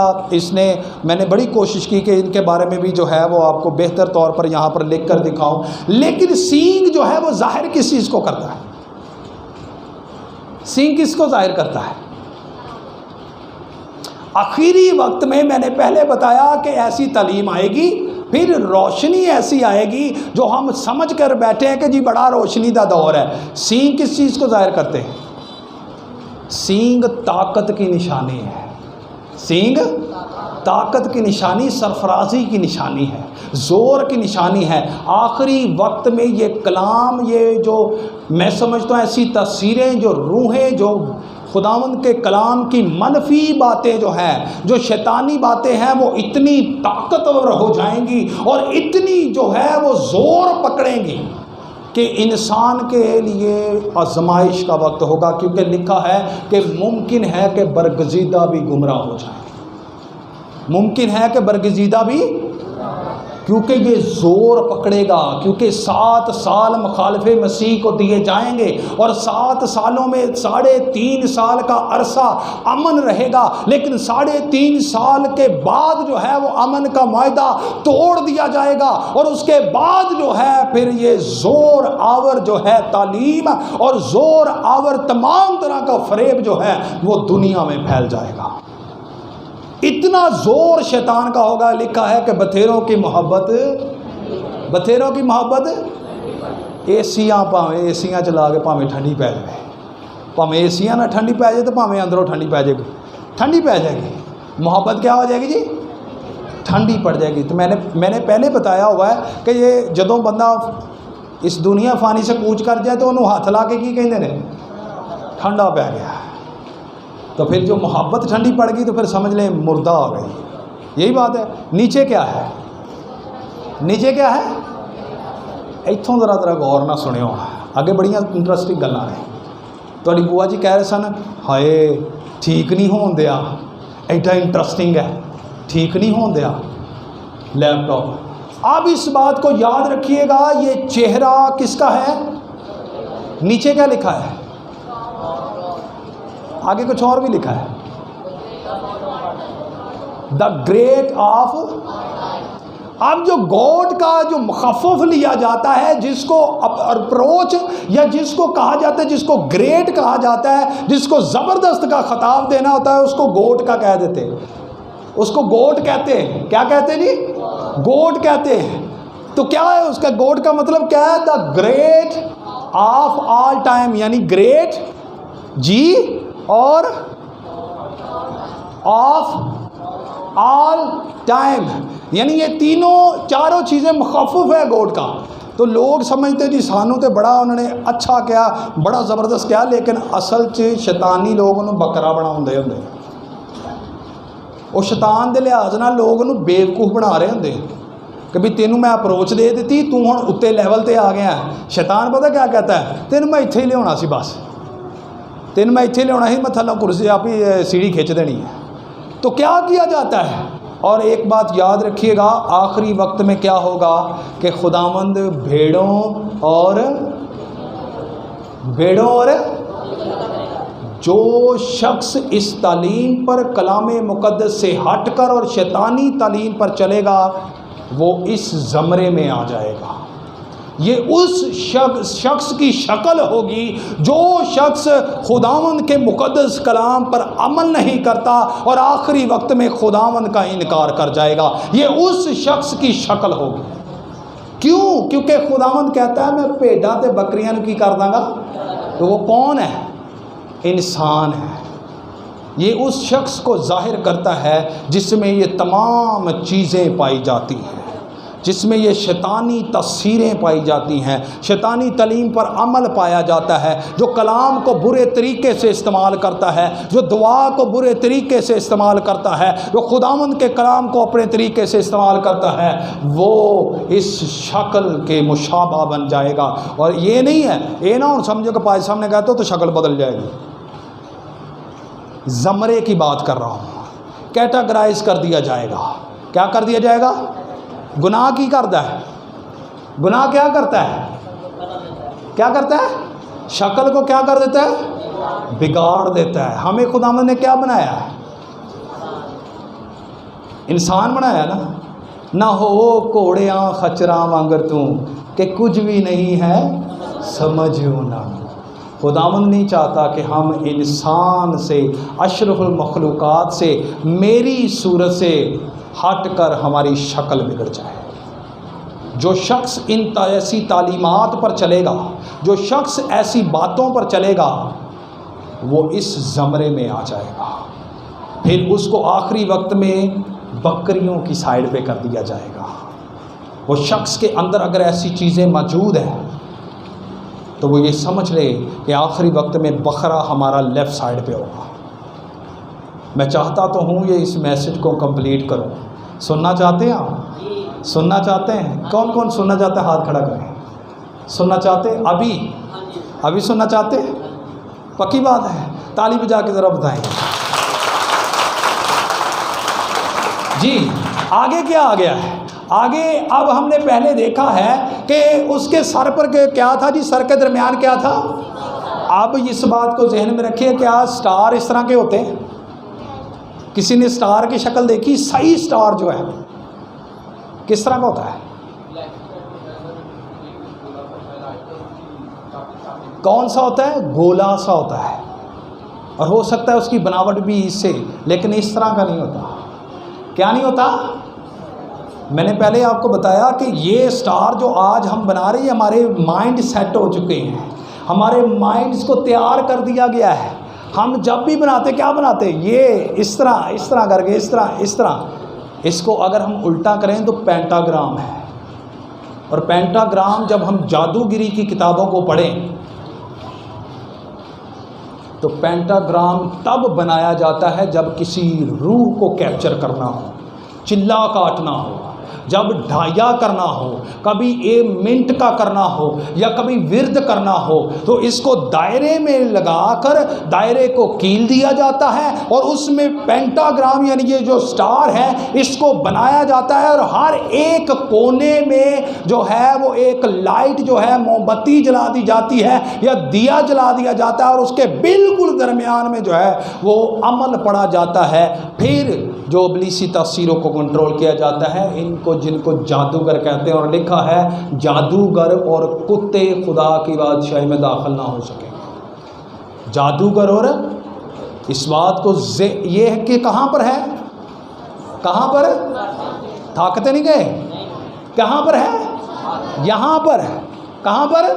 میں نے بڑی کوشش کی کہ ان کے بارے میں بھی جو ہے وہ آپ کو بہتر طور پر یہاں پر لکھ کر دکھاؤں، لیکن سینگ جو ہے وہ ظاہر کس چیز کو کرتا ہے؟ سینگ کس کو ظاہر کرتا ہے؟ آخری وقت میں نے پہلے بتایا کہ ایسی تعلیم آئے گی، پھر روشنی ایسی آئے گی جو ہم سمجھ کر بیٹھے ہیں کہ جی بڑا روشنی کا دور ہے۔ سینگ کس چیز کو ظاہر کرتے ہیں؟ سینگ طاقت کی نشانی ہے، سینگ طاقت کی نشانی، سرفرازی کی نشانی ہے، زور کی نشانی ہے۔ آخری وقت میں یہ کلام، یہ جو میں سمجھتا ہوں ایسی تصویریں، جو روحیں، جو خداوند کے کلام کی منفی باتیں جو ہیں، جو شیطانی باتیں ہیں، وہ اتنی طاقتور ہو جائیں گی اور اتنی جو ہے وہ زور پکڑیں گی کہ انسان کے لیے آزمائش کا وقت ہوگا، کیونکہ لکھا ہے کہ ممکن ہے کہ برگزیدہ بھی گمراہ ہو جائیں، ممکن ہے کہ برگزیدہ بھی، کیونکہ یہ زور پکڑے گا، کیونکہ 7 سال مخالف مسیح کو دیے جائیں گے، اور 7 سالوں میں 3.5 سال کا عرصہ امن رہے گا، لیکن 3.5 سال کے بعد جو ہے وہ امن کا معاہدہ توڑ دیا جائے گا، اور اس کے بعد جو ہے پھر یہ زور آور جو ہے تعلیم اور زور آور تمام طرح کا فریب جو ہے وہ دنیا میں پھیل جائے گا۔ اتنا زور شیطان کا ہوگا۔ لکھا ہے کہ بتھیروں کی محبت ایسیاں چلا کے پاویں ٹھنڈی پی جائے، پاویں ایسیاں نہ ٹھنڈی پی جائے تو پاویں اندروں ٹھنڈی پی جائے گی، ٹھنڈی پی جائے گی۔ محبت کیا ہو جائے گی جی؟ ٹھنڈی پڑ جائے گی۔ تو میں نے پہلے بتایا ہوا ہے کہ یہ جدوں بندہ اس دنیا فانی سے کوچ کر جائے تو انہوں ہاتھ لا کے کی کہندے نے؟ ٹھنڈا پی گیا۔ تو پھر جو محبت ٹھنڈی پڑ گئی تو پھر سمجھ لیں مردہ ہو گئی، یہی بات ہے۔ نیچے کیا ہے؟ نیچے کیا ہے؟ اتوں ذرا غور نہ سنو، اگے بڑیاں انٹرسٹنگ گلاں نے۔ تہاڈی بوا جی کہہ رہے سن، ہائے ٹھیک نہیں ہون دیا، ایڈا انٹرسٹنگ ہے، ٹھیک نہیں ہون دیا لیپ ٹاپ۔ اب اس بات کو یاد رکھیے گا، یہ چہرہ کس کا ہے؟ نیچے کیا لکھا ہے؟ آگے کچھ اور بھی لکھا ہے، دا گریٹ آف۔ اب جو گاڈ کا جو مخفف لیا جاتا ہے، جس کو اپروچ یا جس کو کہا جاتا ہے، جس کو گریٹ کہا جاتا ہے، جس کو زبردست کا خطاب دینا ہوتا ہے، اس کو گوڈ کا کہہ دیتے ہیں، اس کو گوڈ کہتے ہیں۔ کیا کہتے ہیں جی؟ گوڈ کہتے ہیں۔ تو کیا ہے اس کا گوڈ کا مطلب کیا ہے؟ The great of all time یعنی گریٹ جی اور آف آل ٹائم یعنی یہ چاروں چیزیں مخفف ہے گوڈ کا. تو لوگ سمجھتے جی سانو تے بڑا انہوں نے اچھا کیا, بڑا زبردست کیا, لیکن اصل چ شیطانی لوگ انہوں بکرا بنا ہوں. وہ شیطان دے لحاظ نہ لوگ انہوں بیوقوف بنا رہے ہوں کہ بھی تینوں میں اپروچ دے دیتی, تو ہوں اتنے لیول تے آ گیا ہے. شیطان پتہ کیا کہتا ہے, تینوں میں اتنے ہی لیا سی, بس تینوں میں اتنے لیا ہی, میں تھلوں کرسی آپ ہی سیڑھی کھینچ دینی ہے. تو کیا جاتا ہے؟ اور ایک بات یاد رکھیے گا, آخری وقت میں کیا ہوگا کہ خداوند بھیڑوں اور جو شخص اس تعلیم پر کلام مقدس سے ہٹ کر اور شیطانی تعلیم پر چلے گا وہ اس زمرے میں آ جائے گا. یہ اس شخص کی شکل ہوگی جو شخص خداوند کے مقدس کلام پر عمل نہیں کرتا اور آخری وقت میں خداوند کا انکار کر جائے گا. یہ اس شخص کی شکل ہوگی. کیوں؟ کیونکہ خداوند کہتا ہے میں بھیڈاں تے بکریاں کی کر داں گا. تو وہ کون ہے؟ انسان ہے. یہ اس شخص کو ظاہر کرتا ہے جس میں یہ تمام چیزیں پائی جاتی ہیں, جس میں یہ شیطانی تصویریں پائی جاتی ہیں, شیطانی تعلیم پر عمل پایا جاتا ہے, جو کلام کو برے طریقے سے استعمال کرتا ہے, جو دعا کو برے طریقے سے استعمال کرتا ہے, جو خداوند کے کلام کو اپنے طریقے سے استعمال کرتا ہے, وہ اس شکل کے مشابہ بن جائے گا. اور یہ نہیں ہے, یہ نہ سمجھو کہ پائی صاحب نے کہتے ہو تو شکل بدل جائے گی. زمرے کی بات کر رہا ہوں. کیٹاگرائز کر دیا جائے گا. کیا کر دیا جائے گا؟ گناہ کی کرتا ہے. گناہ کیا کرتا ہے؟ کیا کرتا ہے؟ شکل کو کیا کر دیتا ہے؟ بگاڑ دیتا ہے. ہمیں خداوند نے کیا بنایا ہے؟ انسان بنایا نا. نہ ہو کوڑیاں خچراں وانگر تو کہ کچھ بھی نہیں ہے سمجھو نہ. خداوند نہیں چاہتا کہ ہم انسان سے, اشرف المخلوقات سے, میری صورت سے ہٹ کر ہماری شکل بگڑ جائے. جو شخص ایسی تعلیمات پر چلے گا, جو شخص ایسی باتوں پر چلے گا, وہ اس زمرے میں آ جائے گا. پھر اس کو آخری وقت میں بکریوں کی سائیڈ پہ کر دیا جائے گا. وہ شخص کے اندر اگر ایسی چیزیں موجود ہیں تو وہ یہ سمجھ لے کہ آخری وقت میں بکرا ہمارا لیفٹ سائیڈ پہ ہوگا. میں چاہتا تو ہوں یہ اس میسج کو کمپلیٹ کروں. سننا چاہتے ہیں آپ؟ سننا چاہتے ہیں؟ کون کون سننا چاہتے ہیں؟ ہاتھ کھڑا کریں. سننا چاہتے ہیں؟ ابھی سننا چاہتے ہیں؟ پکی بات ہے. تالی بجا کے ذرا بتائیں. جی آگے کیا آ گیا ہے؟ آگے اب ہم نے پہلے دیکھا ہے کہ اس کے سر پر کیا تھا جی؟ سر کے درمیان کیا تھا؟ اب اس بات کو ذہن میں رکھیے, کیا سٹار اس طرح کے ہوتے ہیں؟ کسی نے سٹار کی شکل دیکھی؟ صحیح سٹار جو ہے کس طرح کا ہوتا ہے؟ کون سا ہوتا ہے؟ گولا سا ہوتا ہے. اور ہو سکتا ہے اس کی بناوٹ بھی اس سے, لیکن اس طرح کا نہیں ہوتا. کیا نہیں ہوتا؟ میں نے پہلے آپ کو بتایا کہ یہ سٹار جو آج ہم بنا رہے ہیں ہمارے مائنڈ سیٹ ہو چکے ہیں, ہمارے مائنڈز کو تیار کر دیا گیا ہے. ہم جب بھی بناتے کیا بناتے؟ یہ اس طرح کر کے اس طرح. اس کو اگر ہم الٹا کریں تو پینٹاگرام ہے. اور پینٹاگرام جب ہم جادوگری کی کتابوں کو پڑھیں تو پینٹاگرام تب بنایا جاتا ہے جب کسی روح کو کیپچر کرنا ہو, چلا کاٹنا ہو, جب ڈھائیا کرنا ہو, کبھی ایک منٹ کا کرنا ہو یا کبھی ورد کرنا ہو, تو اس کو دائرے میں لگا کر دائرے کو کیل دیا جاتا ہے اور اس میں پینٹاگرام یعنی یہ جو سٹار ہے اس کو بنایا جاتا ہے. اور ہر ایک کونے میں جو ہے وہ ایک لائٹ جو ہے موم بتی جلا دی جاتی ہے یا دیا جلا دیا جاتا ہے, اور اس کے بالکل درمیان میں جو ہے وہ عمل پڑا جاتا ہے. پھر جو ابلیسی تاثیروں کو کنٹرول کیا جاتا ہے, ان کو جن کو جادوگر کہتے ہیں, اور لکھا ہے جادوگر اور کتے خدا کی بادشاہی میں داخل نہ ہو سکیں. جادوگر اور اس بات کو یہ ہے کہ کہاں پر ہے؟ کہاں پر؟ تھاکتے نہیں گئے. کہاں پر ہے؟ یہاں پر ہے. کہاں پر؟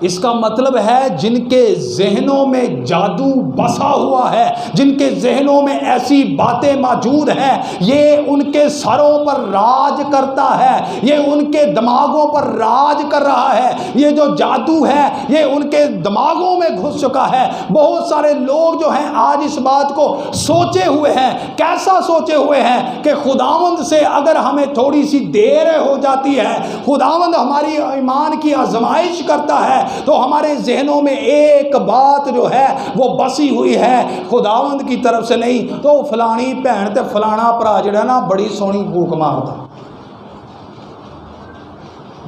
اس کا مطلب ہے جن کے ذہنوں میں جادو بسا ہوا ہے، جن کے ذہنوں میں ایسی باتیں موجود ہیں، یہ ان کے سروں پر راج کرتا ہے، یہ ان کے دماغوں پر راج کر رہا ہے۔ یہ جو جادو ہے یہ ان کے دماغوں میں گھس چکا ہے۔ بہت سارے لوگ جو ہیں آج اس بات کو سوچے ہوئے ہیں۔ کیسا سوچے ہوئے ہیں کہ خداوند سے اگر ہمیں تھوڑی سی دیر ہو جاتی ہے، خداوند ہماری ایمان کی آزمائش کرتا ہے، تو ہمارے ذہنوں میں ایک بات جو ہے وہ بسی ہوئی ہے خداوند کی طرف سے نہیں تو فلانی بہن تے فلانا پرا جڑا نا بڑی سونی بھوک ماردا،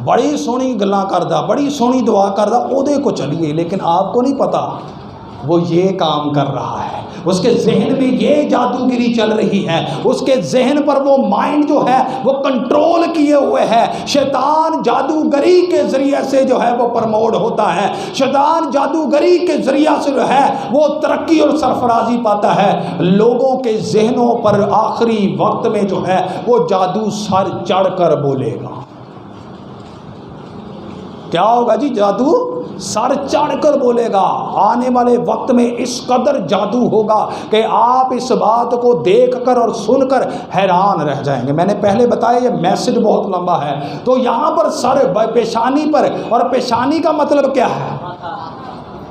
بڑی سونی گلاں کردا، بڑی سونی دعا کردا، او دے کو چلیے، لیکن آپ کو نہیں پتا وہ یہ کام کر رہا ہے، اس کے ذہن میں یہ جادوگری چل رہی ہے، اس کے ذہن پر وہ مائنڈ جو ہے وہ کنٹرول کیے ہوئے ہے۔ شیطان جادوگری کے ذریعے سے جو ہے وہ پرموٹ ہوتا ہے، شیطان جادوگری کے ذریعے سے جو ہے وہ ترقی اور سرفرازی پاتا ہے۔ لوگوں کے ذہنوں پر آخری وقت میں جو ہے وہ جادو سر چڑھ کر بولے گا۔ کیا ہوگا جی؟ جادو سر چڑھ کر بولے گا۔ آنے والے وقت میں اس قدر جادو ہوگا کہ آپ اس بات کو دیکھ کر اور سن کر حیران رہ جائیں گے۔ میں نے پہلے بتایا یہ میسج بہت لمبا ہے، تو یہاں پر سر پیشانی پر، اور پیشانی کا مطلب کیا ہے؟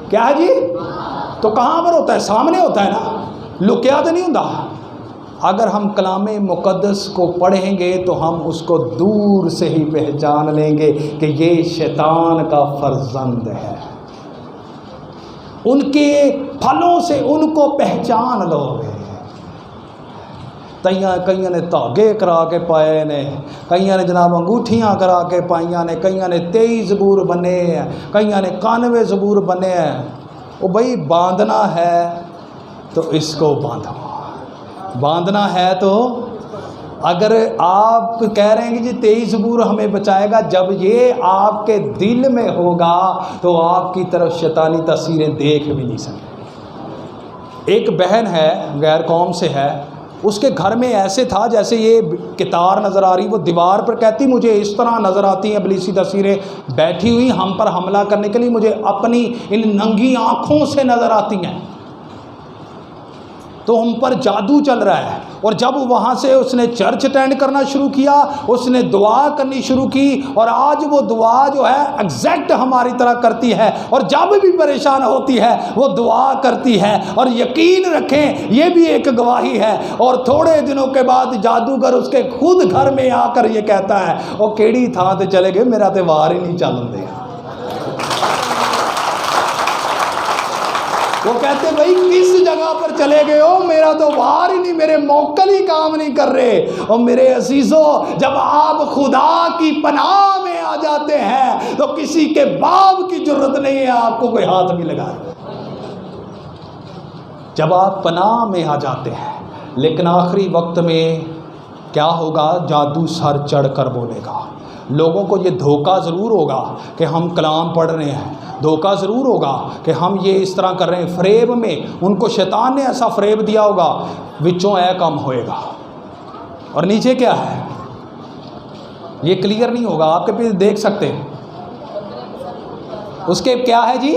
کیا ہے جی؟ تو کہاں پر ہوتا ہے؟ سامنے ہوتا ہے نا، لکیا تو نہیں ہوتا۔ اگر ہم کلام مقدس کو پڑھیں گے تو ہم اس کو دور سے ہی پہچان لیں گے کہ یہ شیطان کا فرزند ہے۔ ان کے پھلوں سے ان کو پہچان لو گے۔ کئیاں نے تاگے کرا کے پائے نے، کئیاں نے جناب انگوٹھیاں کرا کے پائیاں نے، کئیاں نے 23 زبور بنے ہیں، کئیاں نے 91 زبور بنے ہیں۔ وہ بھائی باندھنا ہے تو اس کو باندھو، باندھنا ہے تو اگر آپ کہہ رہے ہیں کہ جی 23 زبور ہمیں بچائے گا، جب یہ آپ کے دل میں ہوگا تو آپ کی طرف شیطانی تاثیریں دیکھ بھی نہیں سکتے۔ ایک بہن ہے، غیر قوم سے ہے، اس کے گھر میں ایسے تھا جیسے یہ کتار نظر آ رہی، وہ دیوار پر کہتی مجھے اس طرح نظر آتی ہیں ابلیسی تصویریں بیٹھی ہوئی ہم پر حملہ کرنے کے لیے، مجھے اپنی ان ننگی آنکھوں سے نظر آتی ہیں، تو ہم پر جادو چل رہا ہے۔ اور جب وہاں سے اس نے چرچ اٹینڈ کرنا شروع کیا، اس نے دعا کرنی شروع کی، اور آج وہ دعا جو ہے ایگزیکٹ ہماری طرح کرتی ہے، اور جب بھی پریشان ہوتی ہے وہ دعا کرتی ہے۔ اور یقین رکھیں یہ بھی ایک گواہی ہے، اور تھوڑے دنوں کے بعد جادوگر اس کے خود گھر میں آ کر یہ کہتا ہے وہ کیڑی تھاں تے چلے گئے، میرا تے وار ہی نہیں چلن دیا۔ وہ کہتے بھائی کس جگہ پر چلے گئے ہو، میرا تو وار ہی نہیں، میرے موکل ہی کام نہیں کر رہے۔ اور میرے عزیزو، جب آپ خدا کی پناہ میں آ جاتے ہیں تو کسی کے باپ کی جرت نہیں ہے آپ کو کوئی ہاتھ بھی لگائے، جب آپ پناہ میں آ جاتے ہیں۔ لیکن آخری وقت میں کیا ہوگا؟ جادو سر چڑھ کر بولے گا۔ لوگوں کو یہ دھوکہ ضرور ہوگا کہ ہم کلام پڑھ رہے ہیں، دھوکہ ضرور ہوگا کہ ہم یہ اس طرح کر رہے ہیں، فریب میں ان کو شیطان نے ایسا فریب دیا ہوگا، وچوں اے کم ہوئے گا، اور نیچے کیا ہے یہ کلیئر نہیں ہوگا، آپ کے پیچھے دیکھ سکتے ہیں اس کے کیا ہے جی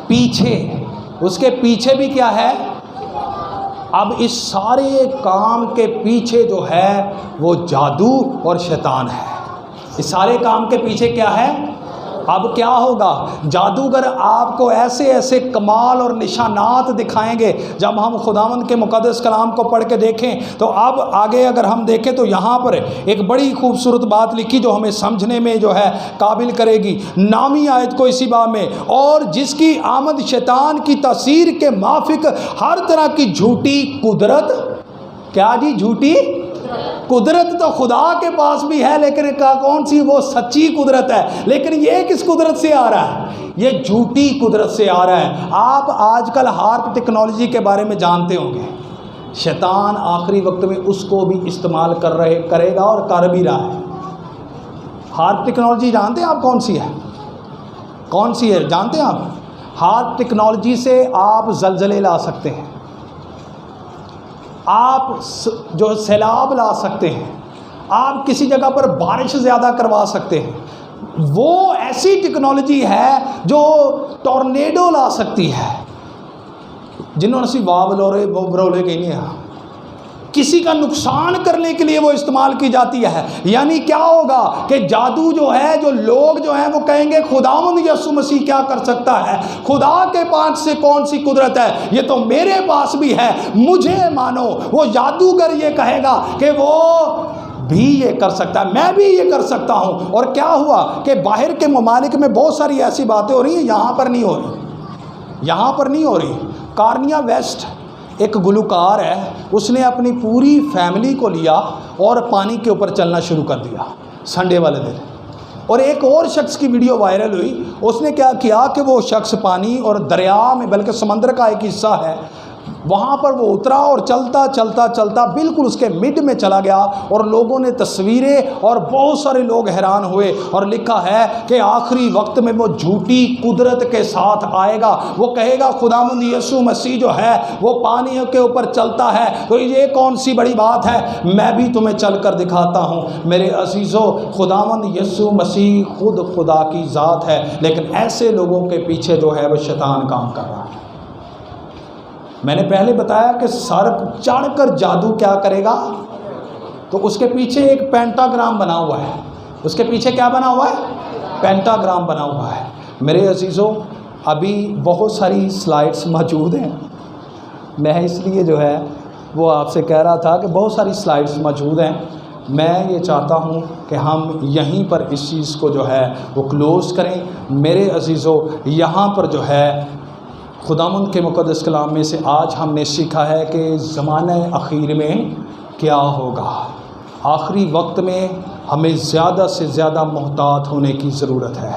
پیچھے، اس کے پیچھے بھی کیا ہے۔ اب اس سارے کام کے پیچھے جو ہے وہ جادو اور شیطان ہے۔ اس سارے کام کے پیچھے کیا ہے؟ اب کیا ہوگا؟ جادوگر آپ کو ایسے ایسے کمال اور نشانات دکھائیں گے۔ جب ہم خداوند کے مقدس کلام کو پڑھ کے دیکھیں تو اب آگے اگر ہم دیکھیں تو یہاں پر ایک بڑی خوبصورت بات لکھی جو ہمیں سمجھنے میں جو ہے قابل کرے گی۔ نامی آیت کو اسی باب میں، اور جس کی آمد شیطان کی تاثیر کے موافق ہر طرح کی جھوٹی قدرت، کیا جی جھوٹی قدرت تو خدا کے پاس بھی ہے، لیکن کون سی؟ وہ سچی قدرت ہے، لیکن یہ کس قدرت سے آ رہا ہے؟ یہ جھوٹی قدرت سے آ رہا ہے۔ آپ آج کل ہارپ ٹیکنالوجی کے بارے میں جانتے ہوں گے، شیطان آخری وقت میں اس کو بھی استعمال کرے گا اور کر بھی رہا ہے۔ ہارپ ٹیکنالوجی جانتے ہیں آپ کون سی ہے؟ کون سی ہے جانتے ہیں آپ؟ ہارپ ٹیکنالوجی سے آپ زلزلے لا سکتے ہیں، آپ جو سیلاب لا سکتے ہیں، آپ کسی جگہ پر بارش زیادہ کروا سکتے ہیں۔ وہ ایسی ٹیکنالوجی ہے جو ٹورنیڈو لا سکتی ہے، جنہوں نے سی واہ بلورے برولے کہ نہیں ہے، کسی کا نقصان کرنے کے لیے وہ استعمال کی جاتی ہے۔ یعنی کیا ہوگا کہ جادو جو ہے، جو لوگ جو ہیں وہ کہیں گے خداوند یسوع مسیح کیا کر سکتا ہے، خدا کے پاس سے کون سی قدرت ہے، یہ تو میرے پاس بھی ہے، مجھے مانو۔ وہ جادوگر یہ کہے گا کہ وہ بھی یہ کر سکتا ہے، میں بھی یہ کر سکتا ہوں۔ اور کیا ہوا کہ باہر کے ممالک میں بہت ساری ایسی باتیں ہو رہی ہیں، یہاں پر نہیں ہو رہی، یہاں پر نہیں ہو رہی۔ کارنیا ویسٹ ایک گلوکار ہے، اس نے اپنی پوری فیملی کو لیا اور پانی کے اوپر چلنا شروع کر دیا سنڈے والے دن، اور ایک اور شخص کی ویڈیو وائرل ہوئی۔ اس نے کیا کیا کہ وہ شخص پانی اور دریا میں، بلکہ سمندر کا ایک حصہ ہے، وہاں پر وہ اترا اور چلتا چلتا چلتا بالکل اس کے مڈ میں چلا گیا، اور لوگوں نے تصویریں اور بہت سارے لوگ حیران ہوئے، اور لکھا ہے کہ آخری وقت میں وہ جھوٹی قدرت کے ساتھ آئے گا، وہ کہے گا خداوند یسوع مسیح جو ہے وہ پانیوں کے اوپر چلتا ہے، تو یہ کون سی بڑی بات ہے، میں بھی تمہیں چل کر دکھاتا ہوں۔ میرے عزیزو، خداوند یسوع مسیح خود خدا کی ذات ہے، لیکن ایسے لوگوں کے پیچھے جو ہے وہ شیطان کام کر رہا ہے۔ میں نے پہلے بتایا کہ سر چڑھ کر جادو کیا کرے گا، تو اس کے پیچھے ایک پینٹاگرام بنا ہوا ہے، اس کے پیچھے کیا بنا ہوا ہے، پینٹاگرام بنا ہوا ہے۔ میرے عزیزوں، ابھی بہت ساری سلائڈز موجود ہیں، میں اس لیے جو ہے وہ آپ سے کہہ رہا تھا کہ بہت ساری سلائڈز موجود ہیں، میں یہ چاہتا ہوں کہ ہم یہیں پر اس چیز کو جو ہے وہ کلوز کریں۔ میرے عزیزوں، یہاں پر جو ہے خداوند کے مقدس کلام میں سے آج ہم نے سیکھا ہے کہ زمانہ اخیر میں کیا ہوگا۔ آخری وقت میں ہمیں زیادہ سے زیادہ محتاط ہونے کی ضرورت ہے۔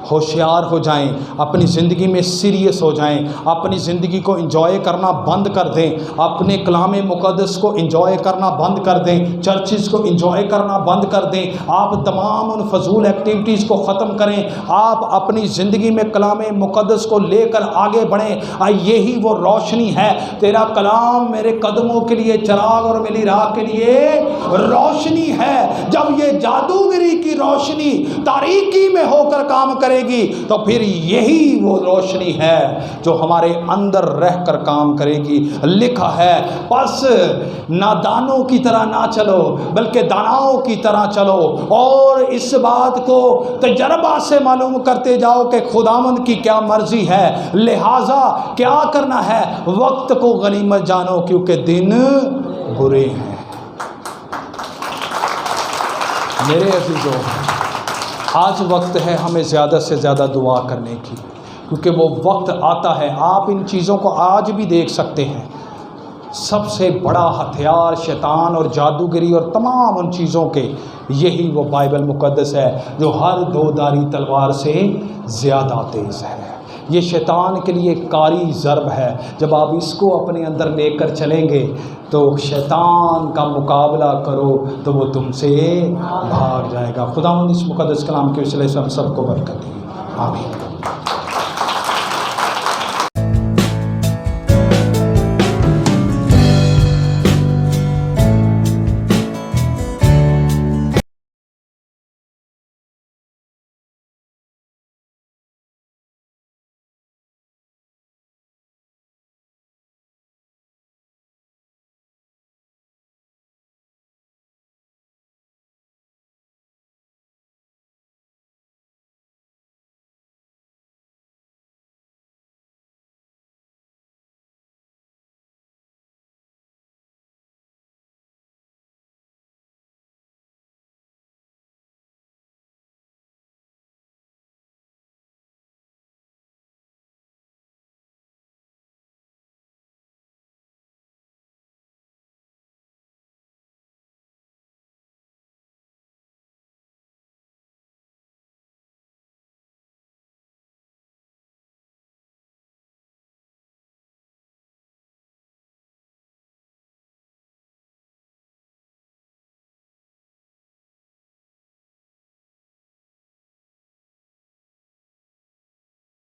ہوشیار ہو جائیں، اپنی زندگی میں سیریس ہو جائیں، اپنی زندگی کو انجوائے کرنا بند کر دیں، اپنے کلام مقدس کو انجوائے کرنا بند کر دیں، چرچز کو انجوائے کرنا بند کر دیں، آپ تمام ان فضول ایکٹیویٹیز کو ختم کریں، آپ اپنی زندگی میں کلام مقدس کو لے کر آگے بڑھیں۔ یہی وہ روشنی ہے، تیرا کلام میرے قدموں کے لیے چراغ اور میری راہ کے لیے روشنی ہے۔ جب یہ جادوگری کی روشنی تاریکی میں ہو کر کام کرے گی تو پھر یہی وہ روشنی ہے جو ہمارے اندر رہ کر کام کرے گی۔ لکھا ہے، پس نادانوں کی طرح نہ چلو بلکہ داناؤں کی طرح چلو، اور اس بات کو تجربہ سے معلوم کرتے جاؤ کہ خداوند کی کیا مرضی ہے، لہٰذا کیا کرنا ہے، وقت کو غنیمت جانو کیونکہ دن برے ہیں۔ میرے عزیزوں، آج وقت ہے ہمیں زیادہ سے زیادہ دعا کرنے کی، کیونکہ وہ وقت آتا ہے۔ آپ ان چیزوں کو آج بھی دیکھ سکتے ہیں، سب سے بڑا ہتھیار شیطان اور جادوگری اور تمام ان چیزوں کے، یہی وہ بائبل مقدس ہے جو ہر دو دھاری تلوار سے زیادہ تیز ہے۔ یہ شیطان کے لیے کاری ضرب ہے۔ جب آپ اس کو اپنے اندر لے کر چلیں گے تو شیطان کا مقابلہ کرو تو وہ تم سے بھاگ جائے گا۔ خداوند اس مقدس کلام کے وسیلے سے ہم سب کو برکت دے، آمین۔